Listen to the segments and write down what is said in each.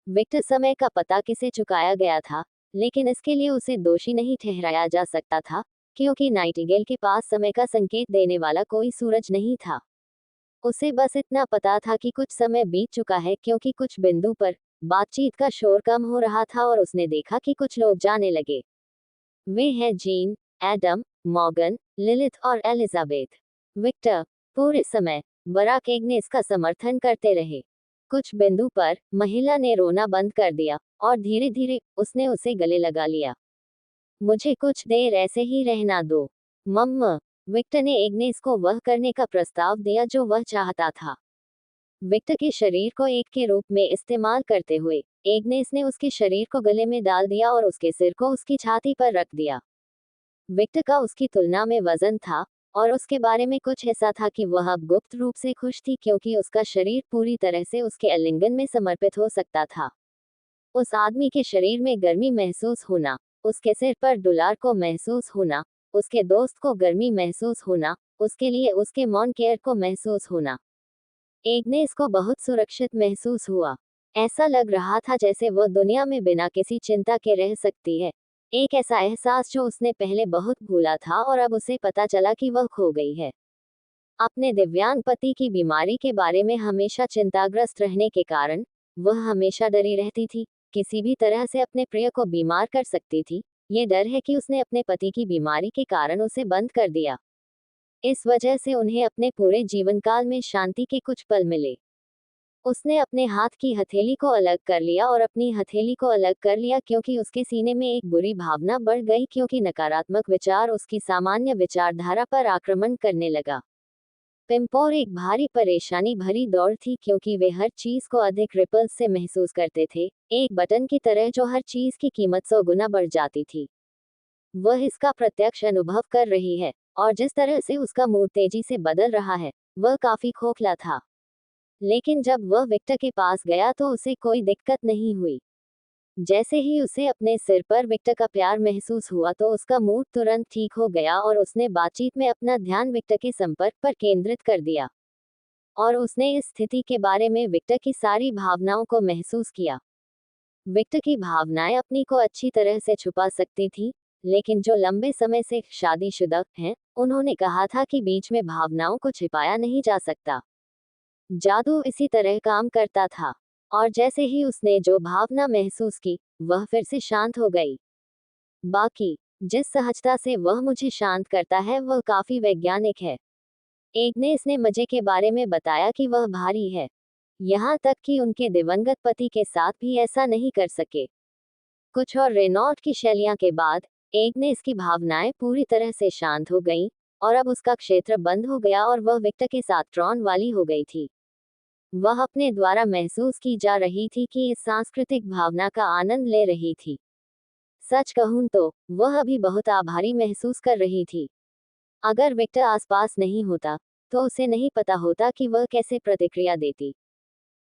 Victor समय का पता किसे चुकाया गया था, लेकिन इसके लिए उसे दोषी नहीं ठहराया जा सकता था, क्योंकि नाइटिंगेल के पास समय का संकेत देने वाला कोई सूरज नहीं था। उसे बस इतना पता था कि कुछ समय बीत चुका है, क्योंकि कुछ बिंदु पर बातचीत का शोर कम हो रहा था और उसने देखा कि कुछ लोग जाने लगे। वे हैं जीन, एडम, मॉर्गन, लिलिथ और एलिजाबेथ। विक्टर पूरे समय बराक एग्नेस का समर्थन करते रहे। कुछ बिंदु पर महिला ने रोना बंद कर दिया और धीरे धीरे उसने उसे गले लगा लिया। मुझे कुछ देर ऐसे ही रहना दो, मम्मा। विक्टर ने एग्नेस को वह करने का प्रस्ताव दिया जो वह चाहता था। विक्टर के शरीर को एक के रूप में इस्तेमाल करते हुए एग्नेस ने उसके शरीर को गले में डाल दिया और उसके सिर को उसकी छाती पर रख दिया। विक्टर का उसकी तुलना में वजन था, और उसके बारे में कुछ ऐसा था कि वह अब गुप्त रूप से खुश थी, क्योंकि उसका शरीर पूरी तरह से उसके आलिंगन में समर्पित हो सकता था। उस आदमी के शरीर में गर्मी महसूस होना, उसके सिर पर डुलार को महसूस होना, उसके दोस्त को गर्मी महसूस होना, उसके लिए उसके मौन केयर को महसूस होना। एग्नेस को बहुत सुरक्षित महसूस हुआ। ऐसा लग रहा था जैसे वह दुनिया में बिना किसी चिंता के रह सकती है। एक ऐसा एहसास जो उसने पहले बहुत भूला था और अब उसे पता चला कि वह खो गई है। अपने दिव्यांग पति की बीमारी के बारे में हमेशा चिंताग्रस्त रहने के कारण वह हमेशा डरी रहती थी, किसी भी तरह से अपने प्रिय को बीमार कर सकती थी। ये डर है कि उसने अपने पति की बीमारी के कारण उसे बंद कर दिया। इस वजह से उन्हें अपने पूरे जीवनकाल में शांति के कुछ पल मिले। उसने अपने हाथ की हथेली को अलग कर लिया और अपनी हथेली को अलग कर लिया, क्योंकि उसके सीने में एक बुरी भावना बढ़ गई, क्योंकि नकारात्मक विचार उसकी सामान्य विचारधारा पर आक्रमण करने लगा। पिंपोर एक भारी परेशानी भरी दौड़ थी, क्योंकि वे हर चीज को अधिक रिपल्स से महसूस करते थे, एक बटन की तरह जो हर चीज की कीमत 100 गुना बढ़ जाती थी। वह इसका प्रत्यक्ष अनुभव कर रही है, और जिस तरह से उसका मूड तेजी से बदल रहा है, वह काफी खोखला था। लेकिन जब वह विक्टर के पास गया तो उसे कोई दिक्कत नहीं हुई। जैसे ही उसे अपने सिर पर विक्टर का प्यार महसूस हुआ तो उसका मूड तुरंत ठीक हो गया और उसने बातचीत में अपना ध्यान विक्टर के संपर्क पर केंद्रित कर दिया। और उसने इस स्थिति के बारे में विक्टर की सारी भावनाओं को महसूस किया। विक्टर की भावनाएं अपनी को अच्छी तरह से छुपा सकती थी, लेकिन जो लंबे समय से शादीशुदा हैं, उन्होंने कहा था कि बीच में भावनाओं को छिपाया नहीं जा सकता। जादू इसी तरह काम करता था। और जैसे ही उसने जो भावना महसूस की, वह फिर से शांत हो गई। बाकी जिस सहजता से वह मुझे शांत करता है वह काफी वैज्ञानिक है। एग्नेस ने मजे के बारे में बताया कि वह भारी है, यहाँ तक कि उनके दिवंगत पति के साथ भी ऐसा नहीं कर सके। कुछ और रेनॉल्ट की शैलियां के बाद एग्नेस की भावनाएं पूरी तरह से शांत हो गईं, और अब उसका क्षेत्र बंद हो गया और वह विक्टर के साथ ट्रॉन वाली हो गई थी। वह अपने द्वारा महसूस की जा रही थी कि इस सांस्कृतिक भावना का आनंद ले रही थी। सच कहूं तो वह अभी बहुत आभारी महसूस कर रही थी। अगर विक्टर आसपास नहीं होता तो उसे नहीं पता होता कि वह कैसे प्रतिक्रिया देती।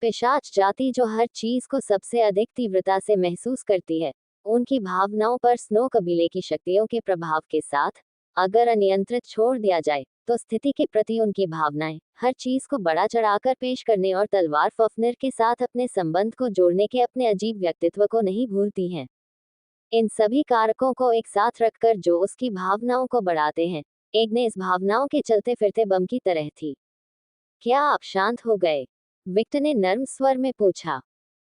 पिशाच जाति जो हर चीज को सबसे अधिक तीव्रता से महसूस करती है, उनकी भावनाओं पर स्नो कबीले की शक्तियों के प्रभाव के साथ अगर अनियंत्रित छोड़ दिया जाए तो स्थिति के प्रति उनकी भावनाएं हर चीज को बड़ा चढ़ाकर पेश करने और तलवार फफनर के साथ अपने संबंध को जोड़ने के अपने अजीब व्यक्तित्व को नहीं भूलती हैं। इन सभी कारकों को एक साथ रखकर जो उसकी भावनाओं को बढ़ाते हैं, एग्नेस भावनाओं के चलते फिरते बम की तरह थी। क्या आप शांत हो गए? विक्टर ने नर्म स्वर में पूछा।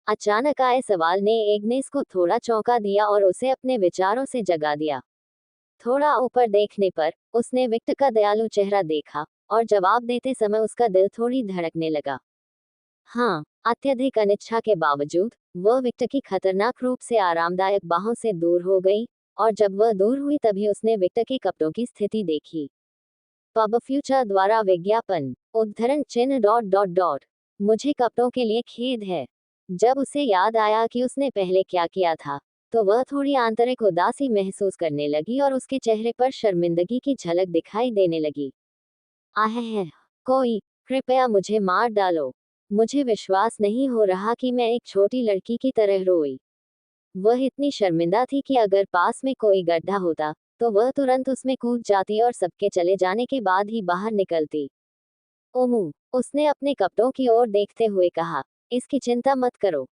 अचानक आए सवाल ने एग्नेस को थोड़ा चौंका दिया और उसे अपने विचारों से जगा दिया। थोड़ा ऊपर देखने पर उसने विक्टर का दयालु चेहरा देखा, और जवाब देते समय उसका दिल थोड़ी धड़कने लगा। हाँ, अत्यधिक अनिच्छा के बावजूद वह विक्टर की खतरनाक रूप से आरामदायक बाहों से दूर हो गई, और जब वह दूर हुई तभी उसने विक्टर के कपड़ों की स्थिति देखी। पब फ्यूचर द्वारा विज्ञापन उद्धरण चिन्ह डॉट डॉट डॉट। मुझे कपड़ों के लिए खेद है। जब उसे याद आया कि उसने पहले क्या किया था, तो वह थोड़ी आंतरिक उदासी महसूस करने लगी और उसके चेहरे पर शर्मिंदगी की झलक दिखाई देने लगी। आह, कोई कृपया मुझे मार डालो। मुझे विश्वास नहीं हो रहा कि मैं एक छोटी लड़की की तरह रोई। वह इतनी शर्मिंदा थी कि अगर पास में कोई गड्ढा होता तो वह तुरंत उसमें कूद जाती और सबके चले जाने के बाद ही बाहर निकलती। ओमू, उसने अपने कपड़ों की ओर देखते हुए कहा, इसकी चिंता मत करो।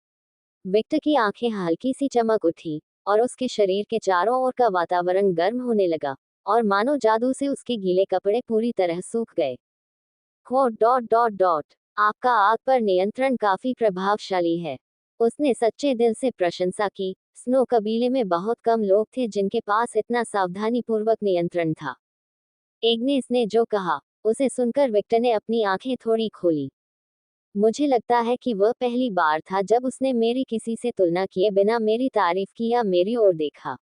विक्टर की आंखें हल्की सी चमक उठी और उसके शरीर के चारों ओर का वातावरण गर्म होने लगा और मानो जादू से उसके गीले कपड़े पूरी तरह सूख गए। क्वोट डॉट डॉट डॉट आपका आग पर नियंत्रण काफी प्रभावशाली है। उसने सच्चे दिल से प्रशंसा की। स्नो कबीले में बहुत कम लोग थे जिनके पास इतना सावधानीपूर्वक नियंत्रण था। एग्नेस ने जो कहा उसे सुनकर विक्टर ने अपनी आंखें थोड़ी खोली। मुझे लगता है कि वह पहली बार था जब उसने मेरी किसी से तुलना किए बिना मेरी तारीफ की या मेरी ओर देखा।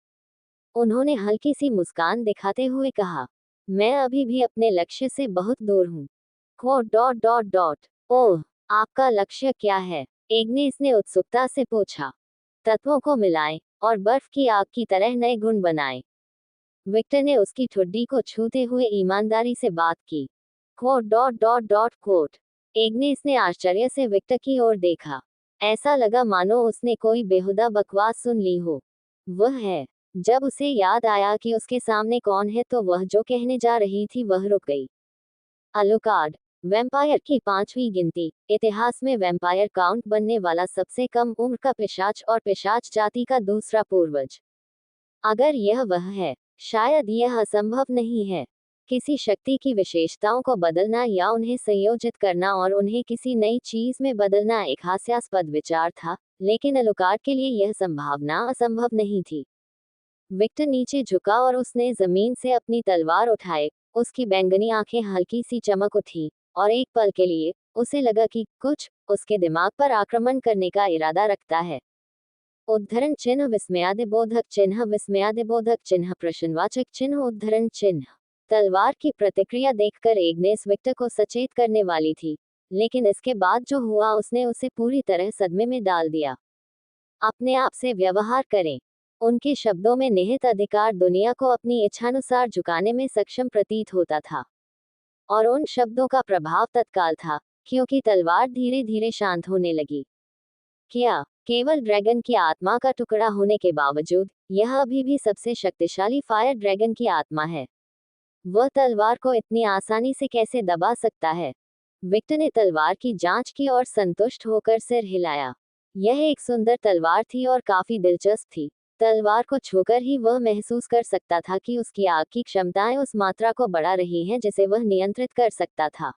उन्होंने हल्की सी मुस्कान दिखाते हुए कहा, मैं अभी भी अपने लक्ष्य से बहुत दूर हूँ। क्वोट डॉट डॉट डॉट ओह, आपका लक्ष्य क्या है? एग्नेस ने उत्सुकता से पूछा। तत्वों को मिलाएं और बर्फ की आग की तरह नए गुण बनाएं। विक्टर ने उसकी ठुड्डी को छूते हुए ईमानदारी से बात की। Quote dot dot dot quote Agnes ने आश्चर्य से विक्टर की ओर देखा। ऐसा लगा मानो उसने कोई बेहुदा बकवास सुन ली हो। वह है। जब उसे याद आया कि उसके सामने कौन है तो वह जो कहने जा रही थी वह रुक गई। अलुकार्ड, वैम्पायर की 5वीं गिनती, इतिहास में वैम्पायर काउंट बनने वाला सबसे कम उम्र का पिशाच और पिशाच जाति का दूसरा पूर्वज। अगर यह वह है, शायद यह असंभव नहीं है। किसी शक्ति की विशेषताओं को बदलना या उन्हें संयोजित करना और उन्हें किसी नई चीज में बदलना एक हास्यास्पद विचार था, लेकिन अलुकार्ड के लिए यह संभावना असंभव नहीं थी। विक्टर नीचे झुका और उसने जमीन से अपनी तलवार उठाए। उसकी बैंगनी आंखें हल्की सी चमक उठी और एक पल के लिए उसे लगा कि कुछ उसके दिमाग पर आक्रमण करने का इरादा रखता है। उद्धरण चिन्ह विस्मयादिबोधक चिन्ह विस्मयादिबोधक चिन्ह प्रश्नवाचक चिन्ह उद्धरण चिन्ह। तलवार की प्रतिक्रिया देखकर एग्नेस विक्टर को सचेत करने वाली थी, लेकिन इसके बाद जो हुआ उसने उसे पूरी तरह सदमे में डाल दिया। अपने आप से व्यवहार करें। उनके शब्दों में निहित अधिकार दुनिया को अपनी इच्छानुसार झुकाने में सक्षम प्रतीत होता था। और उन शब्दों का प्रभाव तत्काल था, क्योंकि तलवार धीरे धीरे शांत होने लगी। क्या केवल ड्रैगन की आत्मा का टुकड़ा होने के बावजूद यह अभी भी सबसे शक्तिशाली फायर ड्रैगन की आत्मा है? वह तलवार को इतनी आसानी से कैसे दबा सकता है? विक्टर ने तलवार की जांच की और संतुष्ट होकर सिर हिलाया। यह एक सुंदर तलवार थी और काफी दिलचस्प थी। तलवार को छूकर ही वह महसूस कर सकता था कि उसकी आग की क्षमताएं उस मात्रा को बढ़ा रही हैं जिसे वह नियंत्रित कर सकता था।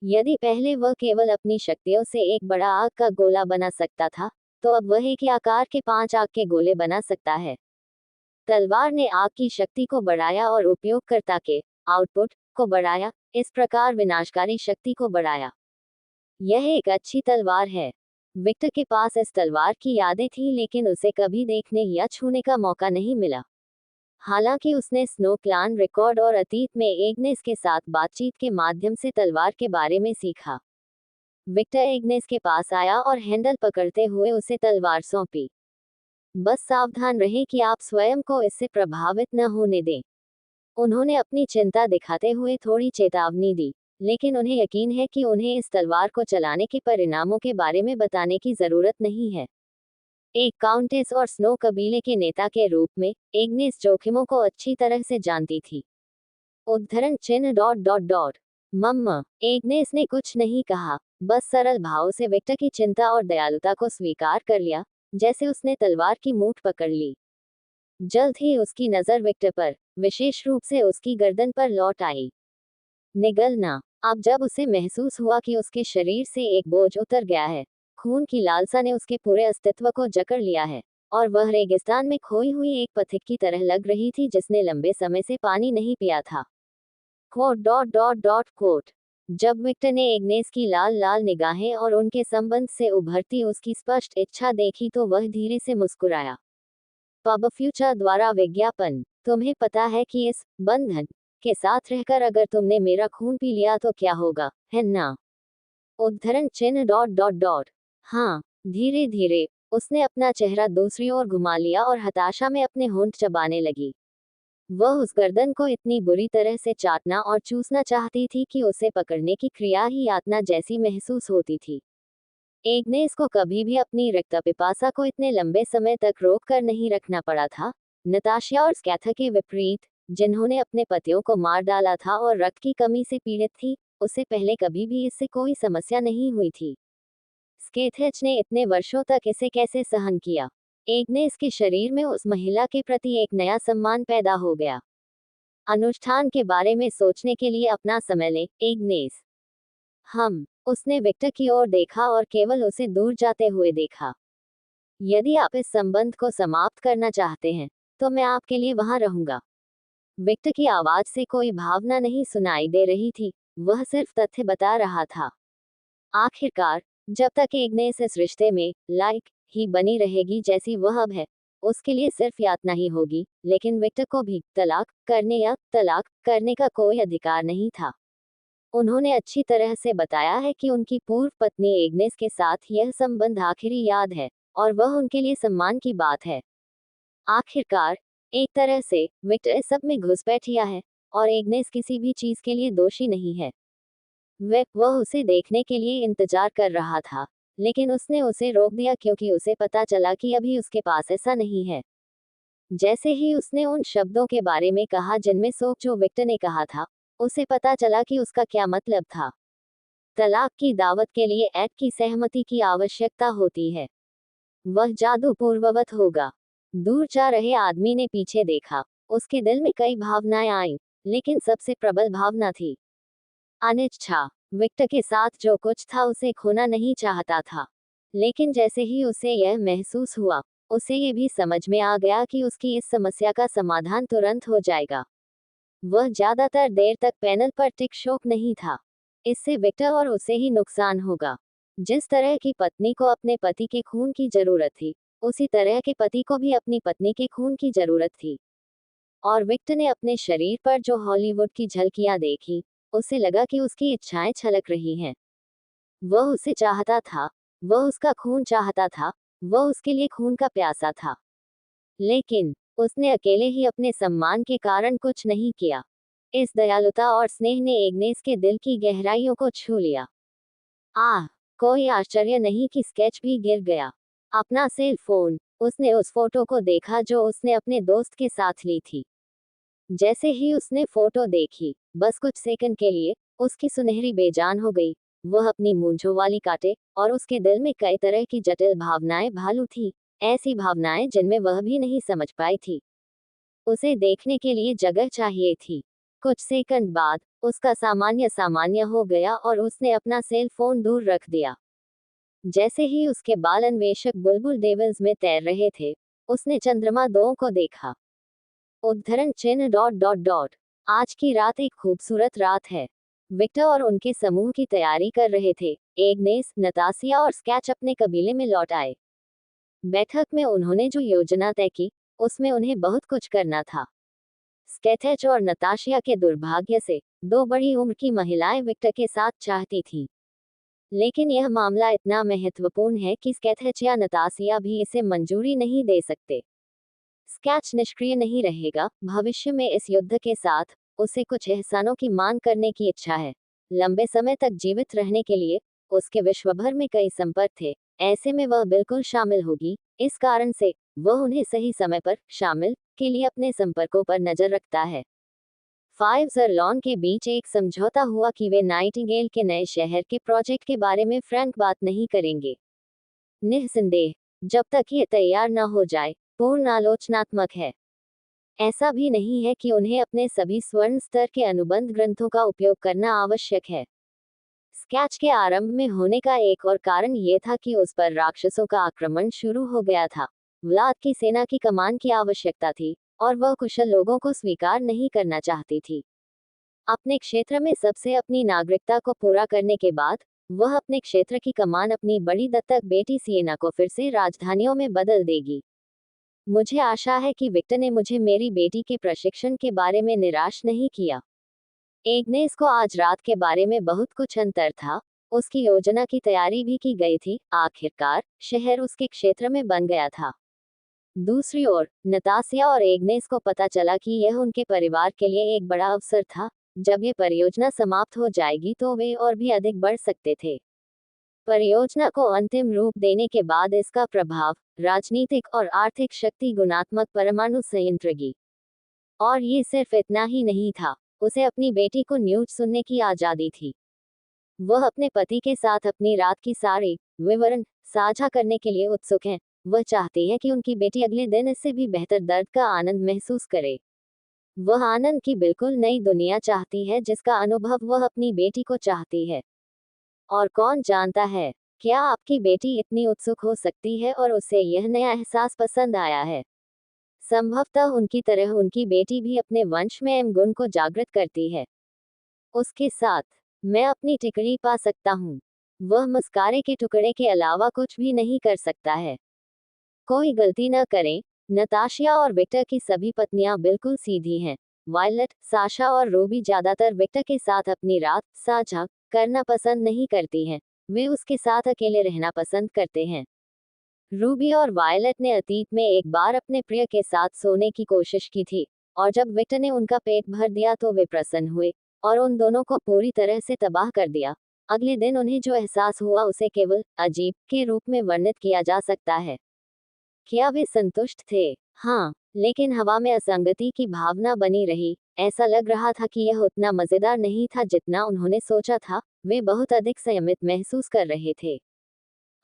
यदि पहले वह केवल अपनी शक्तियों से एक बड़ा आग का गोला बना सकता था, तो अब वह एक ही आकार के 5 आग के गोले बना सकता है। तलवार ने आग की शक्ति को बढ़ाया और उपयोगकर्ता के आउटपुट को बढ़ाया, इस प्रकार विनाशकारी शक्ति को बढ़ाया। यह एक अच्छी तलवार है। विक्टर के पास इस तलवार की यादें थीं, लेकिन उसे कभी देखने या छूने का मौका नहीं मिला। हालांकि उसने स्नो क्लान रिकॉर्ड और अतीत में एग्नेस के साथ बातचीत के माध्यम से तलवार के बारे में सीखा। विक्टर एग्नेस के पास आया और हैंडल पकड़ते हुए उसे तलवार सौंपी। बस सावधान रहें कि आप स्वयं को इससे प्रभावित न होने दें। उन्होंने अपनी चिंता दिखाते हुए थोड़ी चेतावनी दी, लेकिन उन्हें यकीन है कि उन्हें इस तलवार को चलाने के परिणामों के बारे में बताने की जरूरत नहीं है। एक काउंटेस और स्नो कबीले के नेता के रूप में एग्नेस जोखिमों को अच्छी तरह से जानती थी। उद्धरण चिन्ह डॉट डॉट डॉट मम्मा। एग्नेस ने कुछ नहीं कहा, बस सरल भाव से विक्टर की चिंता और दयालुता को स्वीकार कर लिया, जैसे उसने तलवार की मूठ पकड़ ली। जल्द ही उसकी नजर विक्टर पर, विशेष रूप से उसकी गर्दन पर लौट आई। निगलना। अब जब उसे महसूस हुआ कि उसके शरीर से एक बोझ उतर गया है, खून की लालसा ने उसके पूरे अस्तित्व को जकड़ लिया है, और वह रेगिस्तान में खोई हुई एक पथिक की तरह लग रही थी जिसने लंबे समय से पानी नहीं पिया था। Quote dot dot dot quote जब विक्टर ने एग्नेस की लाल लाल निगाहें और उनके संबंध से उभरती उसकी स्पष्ट इच्छा देखी तो वह धीरे से मुस्कुराया। पब फ्यूचर द्वारा विज्ञापन। तुम्हें पता है कि इस बंधन के साथ रहकर अगर तुमने मेरा खून पी लिया तो क्या होगा, है ना? उद्धरण चिन्ह डॉट डॉट डॉट हाँ। धीरे धीरे उसने अपना चेहरा दूसरी ओर घुमा लिया और हताशा में अपने होंठ चबाने लगी। वह उस गर्दन को इतनी बुरी तरह से चाटना और चूसना चाहती थी कि उसे पकड़ने की क्रिया ही यातना जैसी महसूस होती थी। एग्नेस को कभी भी अपनी रक्त पिपासा को इतने लंबे समय तक रोक कर नहीं रखना पड़ा था। नताशा और स्कैथा के विपरीत, जिन्होंने अपने पतियों को मार डाला था और रक्त की कमी से पीड़ित थी, उसे पहले कभी भी इससे कोई समस्या नहीं हुई थी। स्केथेच ने इतने वर्षों तक इसे कैसे सहन किया। एग्नेस के शरीर में उस महिला के प्रति एक नया सम्मान पैदा हो गया। अनुष्ठान के बारे में सोचने के लिए अपना समय ले, एग्नेस। उसने विक्टर की ओर देखा और केवल उसे दूर जाते हुए देखा। यदि आप इस संबंध को समाप्त करना चाहते हैं, तो मैं आपके लिए वहां रहूंगा। विक्टर की आवाज से कोई भावना नहीं सुनाई दे रही थी, वह सिर्फ तथ्य बता रहा था। आखिरकार, जब तक एग्नेस इस रिश्ते में लाइक ही बनी रहेगी जैसी वह अब है, उसके लिए सिर्फ यातना ही होगी, लेकिन विक्टर को भी तलाक करने या तलाक करने का कोई अधिकार नहीं था। उन्होंने अच्छी तरह से बताया है कि उनकी पूर्व पत्नी एग्नेस के साथ यह संबंध आखिरी याद है, और वह उनके लिए सम्मान की बात है। आखिरकार, एक तरह से विक्टर इस सब में घुसपैठिया है, और एग्नेस किसी भी चीज के लिए दोषी नहीं है। वह उसे देखने के लिए इंतजार कर रहा था, लेकिन उसने उसे रोक दिया क्योंकि उसे पता चला कि अभी उसके पास ऐसा नहीं है। जैसे ही उसने उन शब्दों के बारे में कहा जिनमें शोक जो विक्टर ने कहा था, उसे पता चला कि उसका क्या मतलब था। तलाक की दावत के लिए एड की सहमति की आवश्यकता होती है। वह जादू पूर्ववत होगा। दूर जा रहे आदमी ने पीछे देखा। उसके दिल में कई भावनाएं आईं, लेकिन सबसे प्रबल भावना थी अनिच्छा। विक्टर के साथ जो कुछ था उसे खोना नहीं चाहता था, लेकिन जैसे ही उसे यह महसूस हुआ, उसे ये भी समझ में आ गया कि उसकी इस समस्या का समाधान तुरंत हो जाएगा। वह ज्यादातर देर तक पैनल पर टिक शोक नहीं था। इससे विक्टर और उसे ही नुकसान होगा। जिस तरह की पत्नी को अपने पति के खून की जरूरत थी, उसी तरह के पति को भी अपनी पत्नी के खून की जरूरत थी। और विक्टर ने अपने शरीर पर जो हॉलीवुड की झलकियां देखी, उसे लगा कि उसकी इच्छाएं छलक रही हैं। वह उसे चाहता था, वह उसका खून चाहता था, वह उसके लिए खून का प्यासा था। लेकिन उसने अकेले ही अपने सम्मान के कारण कुछ नहीं किया। इस दयालुता और स्नेह ने एग्नेस के दिल की गहराइयों को छू लिया। कोई आश्चर्य नहीं कि स्केच भी गिर गया। अपना सेल फोन, उसने उस फोटो को देखा जो उसने अपने दोस्त के साथ ली थी। जैसे ही उसने फोटो देखी, बस कुछ सेकंड के लिए उसकी सुनहरी बेजान हो गई। वह अपनी मूंछों वाली काटे, और उसके दिल में कई तरह की जटिल भावनाएं भालू थी, ऐसी भावनाएं जिनमें वह भी नहीं समझ पाई थी। उसे देखने के लिए जगह चाहिए थी। कुछ सेकंड बाद उसका सामान्य सामान्य हो गया और उसने अपना सेल फोन दूर रख दिया। जैसे ही उसके बाल अन्वेषक बुलबुल डेविल्स में तैर रहे थे, उसने चंद्रमा 2 को देखा। उद्धरण चिन्ह डॉट डॉट डॉट। आज की रात एक खूबसूरत रात है। विक्टर और उनके समूह की तैयारी कर रहे थे। एग्नेस, नतासिया और स्केच अपने कबीले में लौट आए। बैठक में उन्होंने जो योजना तय की, उसमें उन्हें बहुत कुछ करना था। स्केथेच और नताशिया के दुर्भाग्य से, दो बड़ी उम्र की महिलाएं विक्टर के साथ चाहती थीं। लेकिन यह मामला इतना महत्वपूर्ण है कि स्केथेच या नतासिया भी इसे मंजूरी नहीं दे सकते। स्केच निष्क्रिय नहीं रहेगा। भविष्य में इस युद्ध के साथ उसे कुछ एहसानों की मांग करने की इच्छा है। लंबे समय तक जीवित रहने के लिए उसके विश्व भर में कई संपर्क थे, ऐसे में वह बिल्कुल शामिल होगी। इस कारण से वह उन्हें सही समय पर शामिल के लिए अपने संपर्कों पर नजर रखता है। 5 लॉन के बीच एक समझौता हुआ कि वे नाइटिंगेल के नए शहर के प्रोजेक्ट के बारे में फ्रैंक बात नहीं करेंगे। निस्संदेह, जब तक ये तैयार न हो जाए, पूर्ण आलोचनात्मक है। ऐसा भी नहीं है कि उन्हें अपने सभी स्वर्ण स्तर के अनुबंध ग्रंथों का उपयोग करना आवश्यक है। स्केच के आरंभ में होने का एक और कारण ये था कि उस पर राक्षसों का आक्रमण शुरू हो गया था। व्लाद की सेना की कमान की आवश्यकता थी, और वह कुशल लोगों को स्वीकार नहीं करना चाहती थी। अपने क्षेत्र में सबसे अपनी नागरिकता को पूरा करने के बाद, वह अपने क्षेत्र की कमान अपनी बड़ी दत्तक बेटी सिएना को फिर से राजधानियों में बदल देगी। मुझे आशा है कि विक्टर ने मुझे मेरी बेटी के प्रशिक्षण के बारे में निराश नहीं किया। एग्नेस को आज रात के बारे में बहुत कुछ अंतर था। उसकी योजना की तैयारी भी की गई थी। आखिरकार शहर उसके क्षेत्र में बन गया था। दूसरी ओर नतासिया और एग्नेस को पता चला कि यह उनके परिवार के लिए एक बड़ा अवसर था। जब ये परियोजना समाप्त हो जाएगी तो वे और भी अधिक बढ़ सकते थे। परियोजना को अंतिम रूप देने के बाद इसका प्रभाव राजनीतिक और आर्थिक शक्ति गुणात्मक परमाणु संयंत्र की। और ये सिर्फ इतना ही नहीं था, उसे अपनी बेटी को न्यूज सुनने की आजादी थी। वह अपने पति के साथ अपनी रात की सारी विवरण साझा करने के लिए उत्सुक हैं। वह चाहती है कि उनकी बेटी अगले दिन इससे भी बेहतर दर्द का आनंद महसूस करे। वह आनंद की बिल्कुल नई दुनिया चाहती है जिसका अनुभव वह अपनी बेटी को चाहती है। और कौन जानता है, क्या आपकी बेटी इतनी उत्सुक हो सकती है और उसे यह नया एहसास पसंद आया है। संभवतः उनकी तरह उनकी बेटी भी अपने वंश में एम गुण को जागृत करती है। उसके साथ मैं अपनी टिकड़ी पा सकता हूँ। वह मस्कारे के टुकड़े के अलावा कुछ भी नहीं कर सकता है। कोई गलती न करें, नताशिया और विक्टर की सभी पत्नियां बिल्कुल सीधी हैं। वायलट, साशा और रूबी ज्यादातर विक्टर के साथ अपनी रात साझा करना पसंद नहीं करती हैं। वे उसके साथ अकेले रहना पसंद करते हैं। रूबी और वायलट ने अतीत में एक बार अपने प्रिय के साथ सोने की कोशिश की थी, और जब विक्टर ने उनका पेट भर दिया तो वे प्रसन्न हुए और उन दोनों को पूरी तरह से तबाह कर दिया। अगले दिन उन्हें जो एहसास हुआ उसे केवल अजीब के रूप में वर्णित किया जा सकता है। क्या वे संतुष्ट थे? हाँ, लेकिन हवा में असंगति की भावना बनी रही। ऐसा लग रहा था कि यह उतना मजेदार नहीं था जितना उन्होंने सोचा था। वे बहुत अधिक संयमित महसूस कर रहे थे।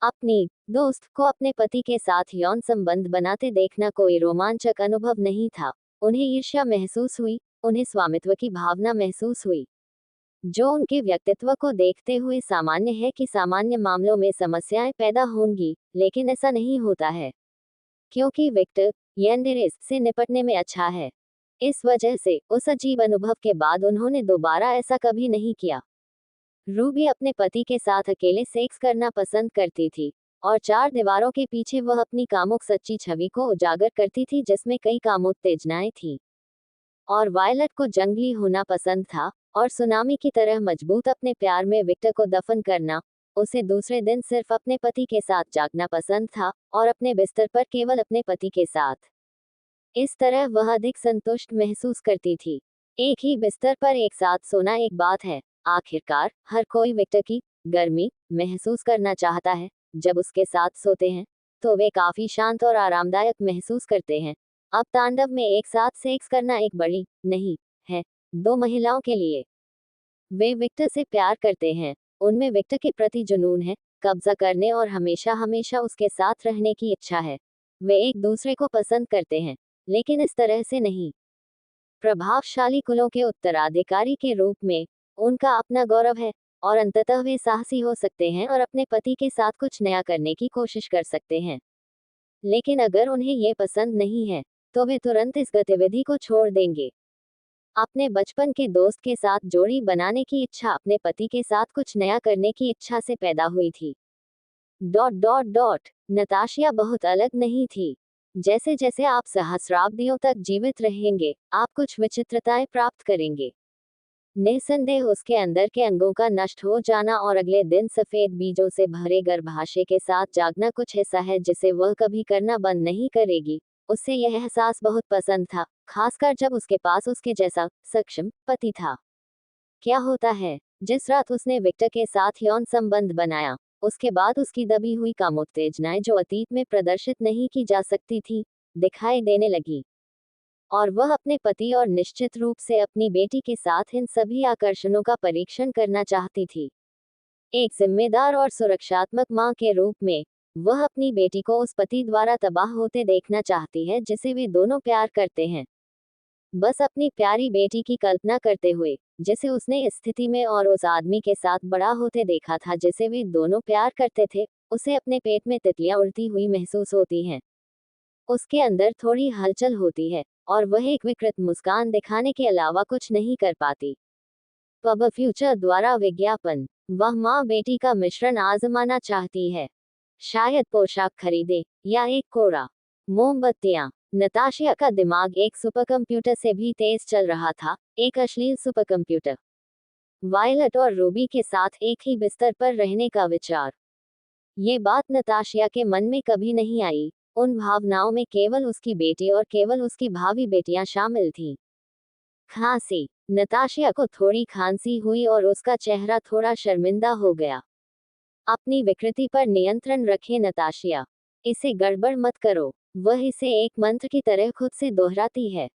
अपनी दोस्त को अपने पति के साथ यौन संबंध बनाते देखना कोई रोमांचक अनुभव नहीं था। उन्हें ईर्ष्या महसूस हुई, उन्हें स्वामित्व की भावना महसूस हुई, जो उनके व्यक्तित्व को देखते हुए सामान्य है कि सामान्य मामलों में समस्याएं पैदा होंगी, लेकिन ऐसा नहीं होता है क्योंकि विक्टर यंडेरेस से निपटने में अच्छा है। इस वजह से उस अजीब अनुभव के बाद उन्होंने दोबारा ऐसा कभी नहीं किया। रूबी अपने पति के साथ अकेले सेक्स करना पसंद करती थी, और चार दीवारों के पीछे वह अपनी कामुक सच्ची छवि को उजागर करती थी जिसमें कई कामोत्तेजनाएं थीं। और वायलट को जंगली होना पसंद था, और सुनामी की तरह मजबूत अपने प्यार में विक्टर को दफन करना। उसे दूसरे दिन सिर्फ अपने पति के साथ जागना पसंद था, और अपने बिस्तर पर केवल अपने पति के साथ। इस तरह वह अधिक संतुष्ट महसूस करती थी। एक ही बिस्तर पर एक साथ सोना एक बात है। आखिरकार हर कोई विक्टर की गर्मी महसूस करना चाहता है। जब उसके साथ सोते हैं तो वे काफी शांत और आरामदायक महसूस करते हैं। अब तांडव में एक साथ सेक्स करना एक बड़ी नहीं है दो महिलाओं के लिए। वे विक्टर से प्यार करते हैं, उनमें विक्टर के प्रति जुनून है, कब्जा करने और हमेशा हमेशा उसके साथ रहने की इच्छा है। वे एक दूसरे को पसंद करते हैं, लेकिन इस तरह से नहीं। प्रभावशाली कुलों के उत्तराधिकारी के रूप में उनका अपना गौरव है, और अंततः वे साहसी हो सकते हैं और अपने पति के साथ कुछ नया करने की कोशिश कर सकते हैं। लेकिन अगर उन्हें ये पसंद नहीं है, तो वे तुरंत इस गतिविधि को छोड़ देंगे। अपने बचपन के दोस्त के साथ जोड़ी बनाने की इच्छा अपने पति के साथ कुछ नया करने की इच्छा से पैदा हुई थी। डॉट डॉट डॉट नताशिया बहुत अलग नहीं थी। जैसे जैसे आप सहस्राब्दियों तक जीवित रहेंगे, आप कुछ विचित्रताएं प्राप्त करेंगे। निस्संदेह उसके अंदर के अंगों का नष्ट हो जाना और अगले दिन सफेद बीजों से भरे गर्भाशय के साथ जागना कुछ ऐसा है जिसे वह कभी करना बंद नहीं करेगी। उसे यह एहसास बहुत पसंद था, खासकर जब उसके पास उसके जैसा सक्षम पति था। क्या होता है, जिस रात उसने विक्टर के साथ यौन संबंध बनाया, उसके बाद उसकी दबी हुई कामोत्तेजनाएं जो अतीत में प्रदर्शित नहीं की जा सकती थी, दिखाई देने लगी। और वह अपने पति और निश्चित रूप से अपनी बेटी के साथ इन सभी आकर्षणों का परीक्षण करना चाहती थी। एक जिम्मेदार और सुरक्षात्मक मां के रूप में वह अपनी बेटी को उस पति द्वारा तबाह होते देखना चाहती है जिसे वे दोनों प्यार करते हैं। बस अपनी प्यारी बेटी की कल्पना करते हुए, जिसे उसने इस स्थिति में और उस आदमी के साथ बड़ा होते देखा था जिसे वे दोनों प्यार करते थे, उसे अपने पेट में तितलियां उड़ती हुई महसूस होती हैं। उसके अंदर थोड़ी हलचल होती है, और वह एक विकृत मुस्कान दिखाने के अलावा कुछ नहीं कर पाती। पब फ्यूचर द्वारा विज्ञापन। वह माँ बेटी का मिश्रण आजमाना चाहती है। शायद पोशाक खरीदे या एक कोड़ा मोमबत्तियां। नताशिया का दिमाग एक सुपरकंप्यूटर से भी तेज चल रहा था, एक अश्लील सुपरकंप्यूटर। वायलट और रूबी के साथ एक ही बिस्तर पर रहने का विचार। ये बात नताशिया के मन में कभी नहीं आई। उन भावनाओं में केवल उसकी बेटी और केवल उसकी भावी बेटियां शामिल थीं। खांसी। नताशिया को थोड़ी खांसी हुई और उसका चेहरा थोड़ा शर्मिंदा हो गया। अपनी विकृति पर नियंत्रण रखें नताशिया। इसे गड़बड़ मत करो। वह इसे एक मंत्र की तरह खुद से दोहराती है।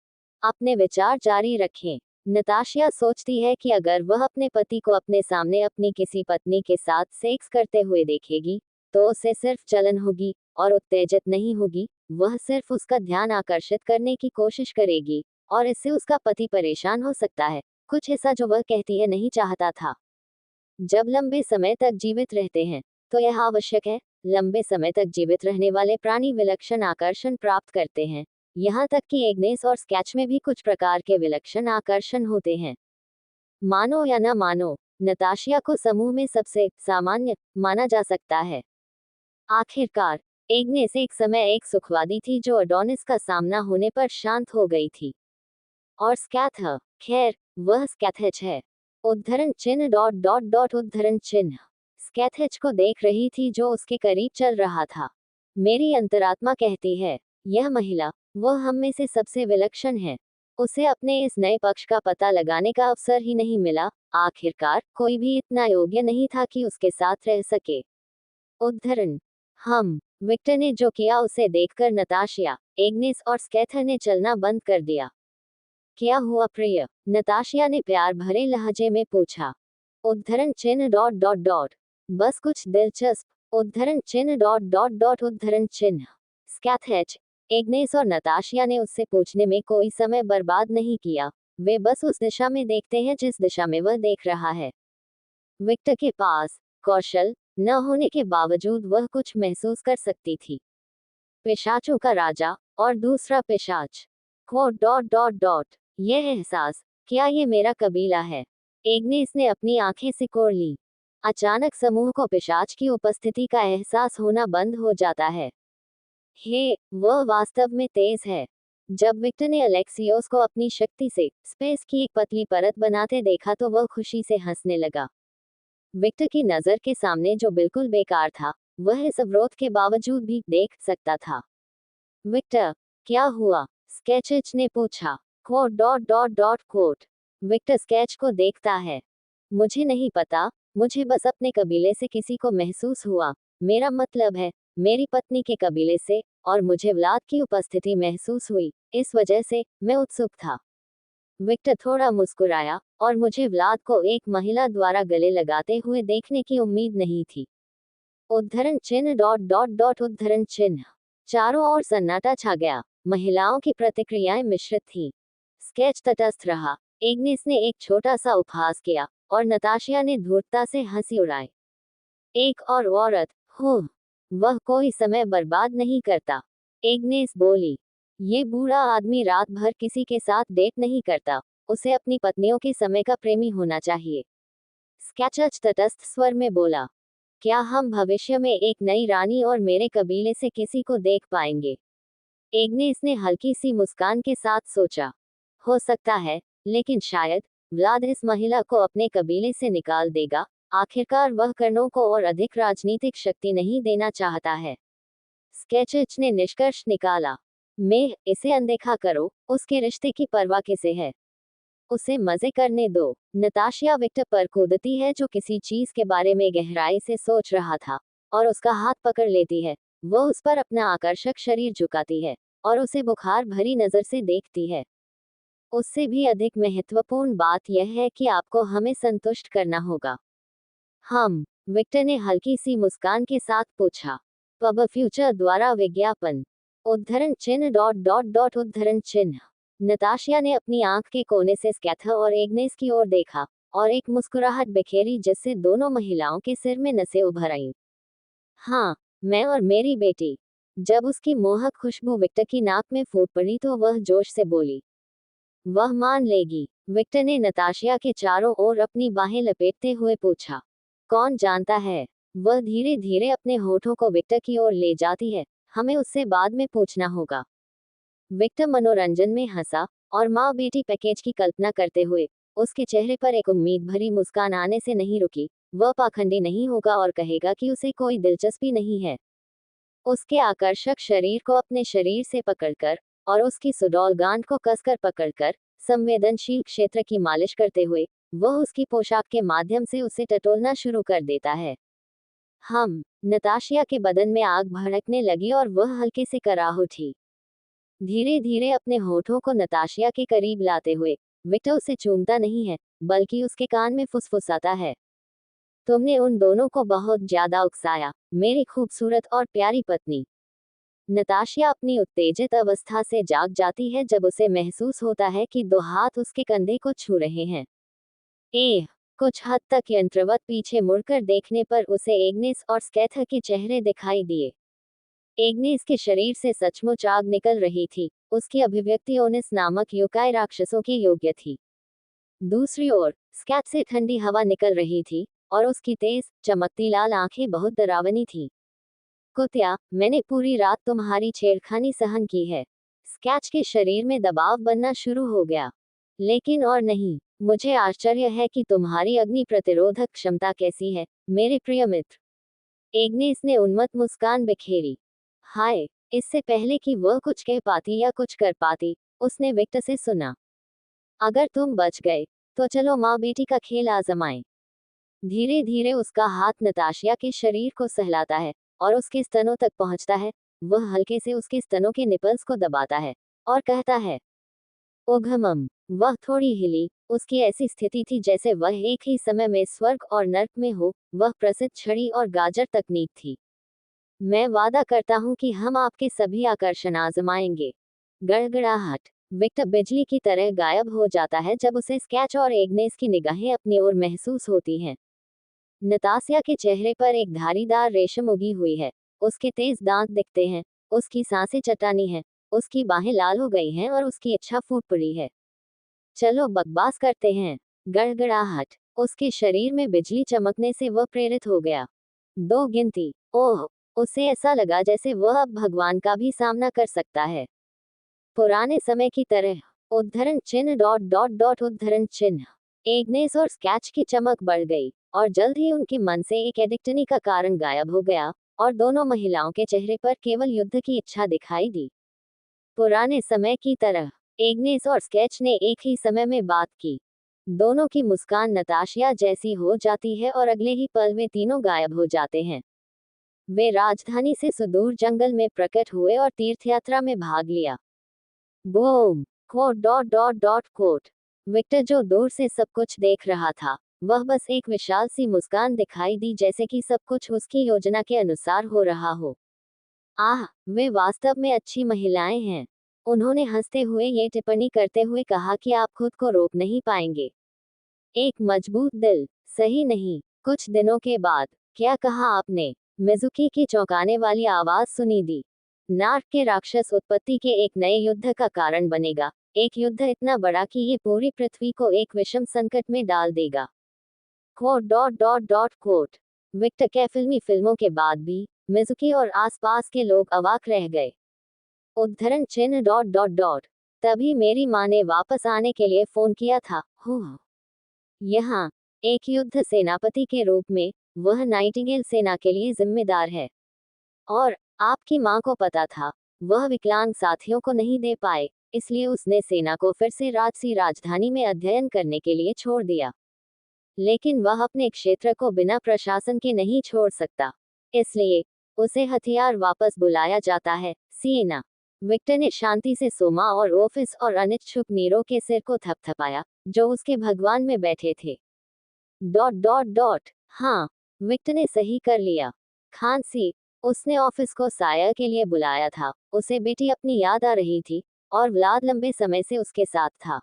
अपने विचार जारी रखें। नताशिया सोचती है कि अगर वह अपने पति को अपने सामने अपनी किसी पत्नी के साथ सेक्स करते हुए देखेगी, तो उसे सिर्फ जलन होगी और उत्तेजित नहीं होगी। वह सिर्फ उसका ध्यान आकर्षित करने की कोशिश करेगी और इससे उसका पति परेशान हो सकता है। कुछ हिस्सा जो वह कहती है नहीं चाहता था। जब लंबे समय तक जीवित रहते हैं तो यह आवश्यक है। लंबे समय तक जीवित रहने वाले प्राणी विलक्षण आकर्षण प्राप्त करते हैं। यहाँ तक कि एग्नेस और स्केच में भी कुछ प्रकार के विलक्षण आकर्षण होते हैं। मानो या न मानो, नताशिया को समूह में सबसे सामान्य माना जा सकता है। आखिरकार एग्नेस एक समय एक सुखवादी थी जो अडोनिस का सामना होने पर शांत हो गई थी। और स्कैथ, खैर वह स्कैथेच है। उद्धरण चिन्ह डॉट डॉट डॉट उद्धरण चिन्ह स्कैथेच को देख रही थी जो उसके करीब चल रहा था। मेरी अंतरात्मा कहती है, यह महिला, वह हम में से सबसे विलक्षण है। उसे अपने इस नए पक्ष का पता लगाने का अवसर ही नहीं मिला। आखिरकार कोई भी इतना योग्य नहीं था कि उसके साथ रह सके। उद्धरण हम विक्टर ने जो किया उसे देखकर नताशिया, एग्नेस और स्कैथर ने चलना बंद कर दिया। क्या हुआ प्रिय? नताशिया ने प्यार भरे लहजे में पूछा। उद्धरण चिन्ह डॉट डॉट डॉट बस कुछ दिलचस्प। उद्धरण चिन्ह डॉट डॉट डॉट उद्धरण चिन्ह स्कैथेच, एग्नेस और नताशिया ने उससे पूछने में कोई समय बर्बाद नहीं किया। वे बस उस दिशा में देखते हैं जिस दिशा में वह देख रहा है। विक्टर के पास कौशल न होने के बावजूद वह कुछ महसूस कर सकती थी। पिशाचों का राजा और दूसरा पिशाच। कोट डॉट डॉट डॉट यह एहसास, क्या ये मेरा कबीला है? एग्नेस ने अपनी आंखें सिकोड़ ली। अचानक समूह को पिशाच की उपस्थिति का एहसास होना बंद हो जाता है। हे, वह वास्तव में तेज है। जब विक्टर ने अलेक्सियोस को अपनी शक्ति से स्पेस की एक पतली परत बनाते देखा तो वह खुशी से हंसने लगा। विक्टर की नजर के सामने जो बिल्कुल बेकार था, वह इस अवरोध के बावजूद भी देख सकता था। विक्टर, क्या हुआ? स्केचिच ने पूछा। Quote dot dot dot quote Victor Sketch को देखता है। मुझे नहीं पता, मुझे बस अपने कबीले से किसी को महसूस हुआ। मेरा मतलब है, मेरी पत्नी के कबीले से, और मुझे व्लाद की उपस्थिति महसूस हुई। इस वजह से मैं उत्सुक था। विक्टर थोड़ा मुस्कुराया, और मुझे व्लाद को एक महिला द्वारा गले लगाते हुए देखने की उम्मीद नहीं थी। उद्धरण चिन्ह डॉट डॉट डॉट उद्धरण चिन्ह चारों ओर सन्नाटा छा गया। महिलाओं की प्रतिक्रियाएं मिश्रित थीं। स्केच तटस्थ रहा। एग्नेस ने एक छोटा सा उपहास किया और नताशिया ने धूर्तता से हंसी उड़ाई। एक और औरत, हो, वह कोई समय बर्बाद नहीं करता। एग्नेस बोली, ये बूढ़ा आदमी रात भर किसी के साथ डेट नहीं करता। उसे अपनी पत्नियों के समय का प्रेमी होना चाहिए। स्केचच तटस्थ स्वर में बोला, क्या हम भविष्य में एक नई रानी और मेरे कबीले से किसी को देख पाएंगे? एग्नेस ने हल्की सी मुस्कान के साथ सोचा, हो सकता है, लेकिन शायद व्लाद इस महिला को अपने कबीले से निकाल देगा। आखिरकार वह कर्णों को और अधिक राजनीतिक शक्ति नहीं देना चाहता है। स्केचिच ने निष्कर्ष निकाला। मैं इसे अनदेखा करो, उसके रिश्ते की परवाह किसे है? उसे मजे करने दो। नताशिया विक्टर पर कूदती है जो किसी चीज के बारे में गहराई से सोच रहा था, और उसका हाथ पकड़ लेती है। वह उस पर अपना आकर्षक शरीर झुकाती है और उसे बुखार भरी नजर से देखती है। उससे भी अधिक महत्वपूर्ण बात यह है कि आपको हमें संतुष्ट करना होगा। हम, विक्टर ने हल्की सी मुस्कान के साथ पूछा। पब फ्यूचर द्वारा विज्ञापन। उद्धरण चिन्ह डॉट डॉट डॉट उद्धरण चिन्ह नताशिया ने अपनी आंख के कोने से स्कैथर और एग्नेस की ओर देखा, और एक मुस्कुराहट बिखेरी जिससे दोनों महिलाओं के सिर में नसें उभर आईं। हाँ, मैं और मेरी बेटी। जब उसकी मोहक खुशबू विक्टर की नाक में फूट पड़ी तो वह जोश से बोली, वह मान लेगी। विक्टर ने नताशिया के चारों ओर अपनी बाहें लपेटते हुए पूछा। कौन जानता है? वह धीरे धीरे अपने होठों को विक्टर की ओर ले जाती है। हमें उससे बाद में पूछना होगा। विक्टर मनोरंजन में हंसा, और माँ बेटी पैकेज की कल्पना करते हुए उसके चेहरे पर एक उम्मीद भरी मुस्कान आने से नहीं रुकी। वह पाखंडी नहीं होगा और कहेगा कि उसे कोई दिलचस्पी नहीं है। उसके आकर्षक शरीर को अपने शरीर से पकड़कर और उसकी सुडौल गांठ को कसकर पकड़कर संवेदनशील क्षेत्र की मालिश करते हुए वह उसकी पोशाक के माध्यम से उसे टटोलना शुरू कर देता है। हम, नताशिया के बदन में आग भड़कने लगी और वह हल्के से कराह उठी। धीरे धीरे अपने होठों को नताशिया के करीब लाते हुए विक्टर उसे चूमता नहीं है, बल्कि उसके कान में फुसफुसाता है। तुमने उन दोनों को बहुत ज्यादा उकसाया, मेरी खूबसूरत और प्यारी पत्नी। नताशा अपनी उत्तेजित अवस्था से जाग जाती है जब उसे महसूस होता है कि दो हाथ उसके कंधे को छू रहे हैं। कुछ हद तक यंत्रवत पीछे मुड़कर देखने पर उसे एग्नेस और स्कैथर के चेहरे दिखाई दिए। एग्नेस के शरीर से सचमुच आग निकल रही थी, उसकी अभिव्यक्ति ओनिस नामक योकाई राक्षसों के योग्य थी। दूसरी ओर स्कैथ से ठंडी हवा निकल रही थी और उसकी तेज चमकती लाल आंखें बहुत डरावनी थीं। कुत्या, मैंने पूरी रात तुम्हारी छेड़खानी सहन की है। स्कैच के शरीर में दबाव बनना शुरू हो गया। लेकिन और नहीं, मुझे आश्चर्य है कि तुम्हारी अग्नि प्रतिरोधक क्षमता कैसी है, मेरे प्रिय मित्र। एग्नेस ने उन्मत्त मुस्कान बिखेरी। हाय, इससे पहले कि वह कुछ कह पाती या कुछ कर पाती, उसने विक्टर से सुना। अगर तुम बच गए, तो चलो माँ बेटी का खेल आजमाएं। धीरे धीरे उसका हाथ नताशिया के शरीर को सहलाता है और उसके स्तनों तक पहुंचता है। वह हल्के से उसके स्तनों के निपल्स को दबाता है और कहता है, ओघमम। वह थोड़ी हिली, उसकी ऐसी स्थिति थी जैसे वह एक ही समय में स्वर्ग और नर्क में हो। वह प्रसिद्ध छड़ी और गाजर तकनीक थी। मैं वादा करता हूं कि हम आपके सभी आकर्षण आजमाएंगे। गड़गड़ाहट। विक्टर बिजली की तरह गायब हो जाता है जब उसे स्कैच और एग्नेस की निगाहें अपनी ओर महसूस होती हैं। नतासिया के चेहरे पर एक धारीदार रेशम उगी हुई है। उसके तेज दांत दिखते हैं, उसकी सांसें चट्टानी हैं, उसकी बाहें लाल हो गई हैं और उसकी इच्छा फूट पड़ी है। चलो बकवास करते हैं। गड़गड़ाहट। उसके शरीर में बिजली चमकने से वह प्रेरित हो गया। 2 गिनती। ओह, उसे ऐसा लगा जैसे वह अब भगवान का भी सामना कर सकता है। पुराने समय की तरह। उद्धरण चिन्ह डॉट डॉट डॉट उद्धरण चिन्ह। एग्नेस और स्कैच की चमक बढ़ गई और जल्द ही उनके मन से एक एडिक्टनी का कारण गायब हो गया और दोनों महिलाओं के चेहरे पर केवल युद्ध की इच्छा दिखाई दी। पुराने समय की तरह। एग्नेस और स्केच ने एक ही समय में बात की। दोनों की मुस्कान नताशिया जैसी हो जाती है और अगले ही पल वे तीनों गायब हो जाते हैं। वे राजधानी से सुदूर जंगल में प्रकट हुए और तीर्थयात्रा में भाग लिया। Boom. Quote dot dot dot quote. Victor जो दूर से सब कुछ देख रहा था, वह बस एक विशाल सी मुस्कान दिखाई दी जैसे कि सब कुछ उसकी योजना के अनुसार हो रहा हो। आह, वे वास्तव में अच्छी महिलाएं हैं। उन्होंने हंसते हुए ये टिप्पणी करते हुए कहा कि आप खुद को रोक नहीं पाएंगे। एक मजबूत दिल, सही नहीं। कुछ दिनों के बाद, क्या कहा आपने? मिजुकी की चौंकाने वाली आवाज सुनी दी। नार्क के राक्षस उत्पत्ति के एक नए युद्ध का कारण बनेगा, एक युद्ध इतना बड़ा कि ये पूरी पृथ्वी को एक विषम संकट में डाल देगा। Quote dot dot dot quote. Victor के फिल्मों के बाद भी मिजुकी और आसपास के लोग अवाक रह गए। उद्धरण चिन्ह डॉट डॉट डॉट। तभी मेरी माँ ने वापस आने के लिए फोन किया था। यहाँ एक युद्ध सेनापति के रूप में वह नाइटिंगेल सेना के लिए जिम्मेदार है। और आपकी माँ को पता था, वह विकलांग साथियों को नहीं दे पाए, इसलिए उसने सेना को फिर से राजसी राजधानी में अध्ययन करने के लिए छोड़ दिया। लेकिन वह अपने क्षेत्र को बिना प्रशासन के नहीं छोड़ सकता, इसलिए उसे हथियार वापस बुलाया जाता है। सीना। विक्टर ने शांति से सोमा और ओफिस और अनिच्छुक नीरो के सिर को थपथपाया, जो उसके भगवान में बैठे थे। Dot dot dot. हाँ, विक्टर ने सही कर लिया। खांसी। उसने ऑफिस को साया के लिए बुलाया था, उसे बेटी अपनी याद आ रही थी और व्लाद लंबे समय से उसके साथ था।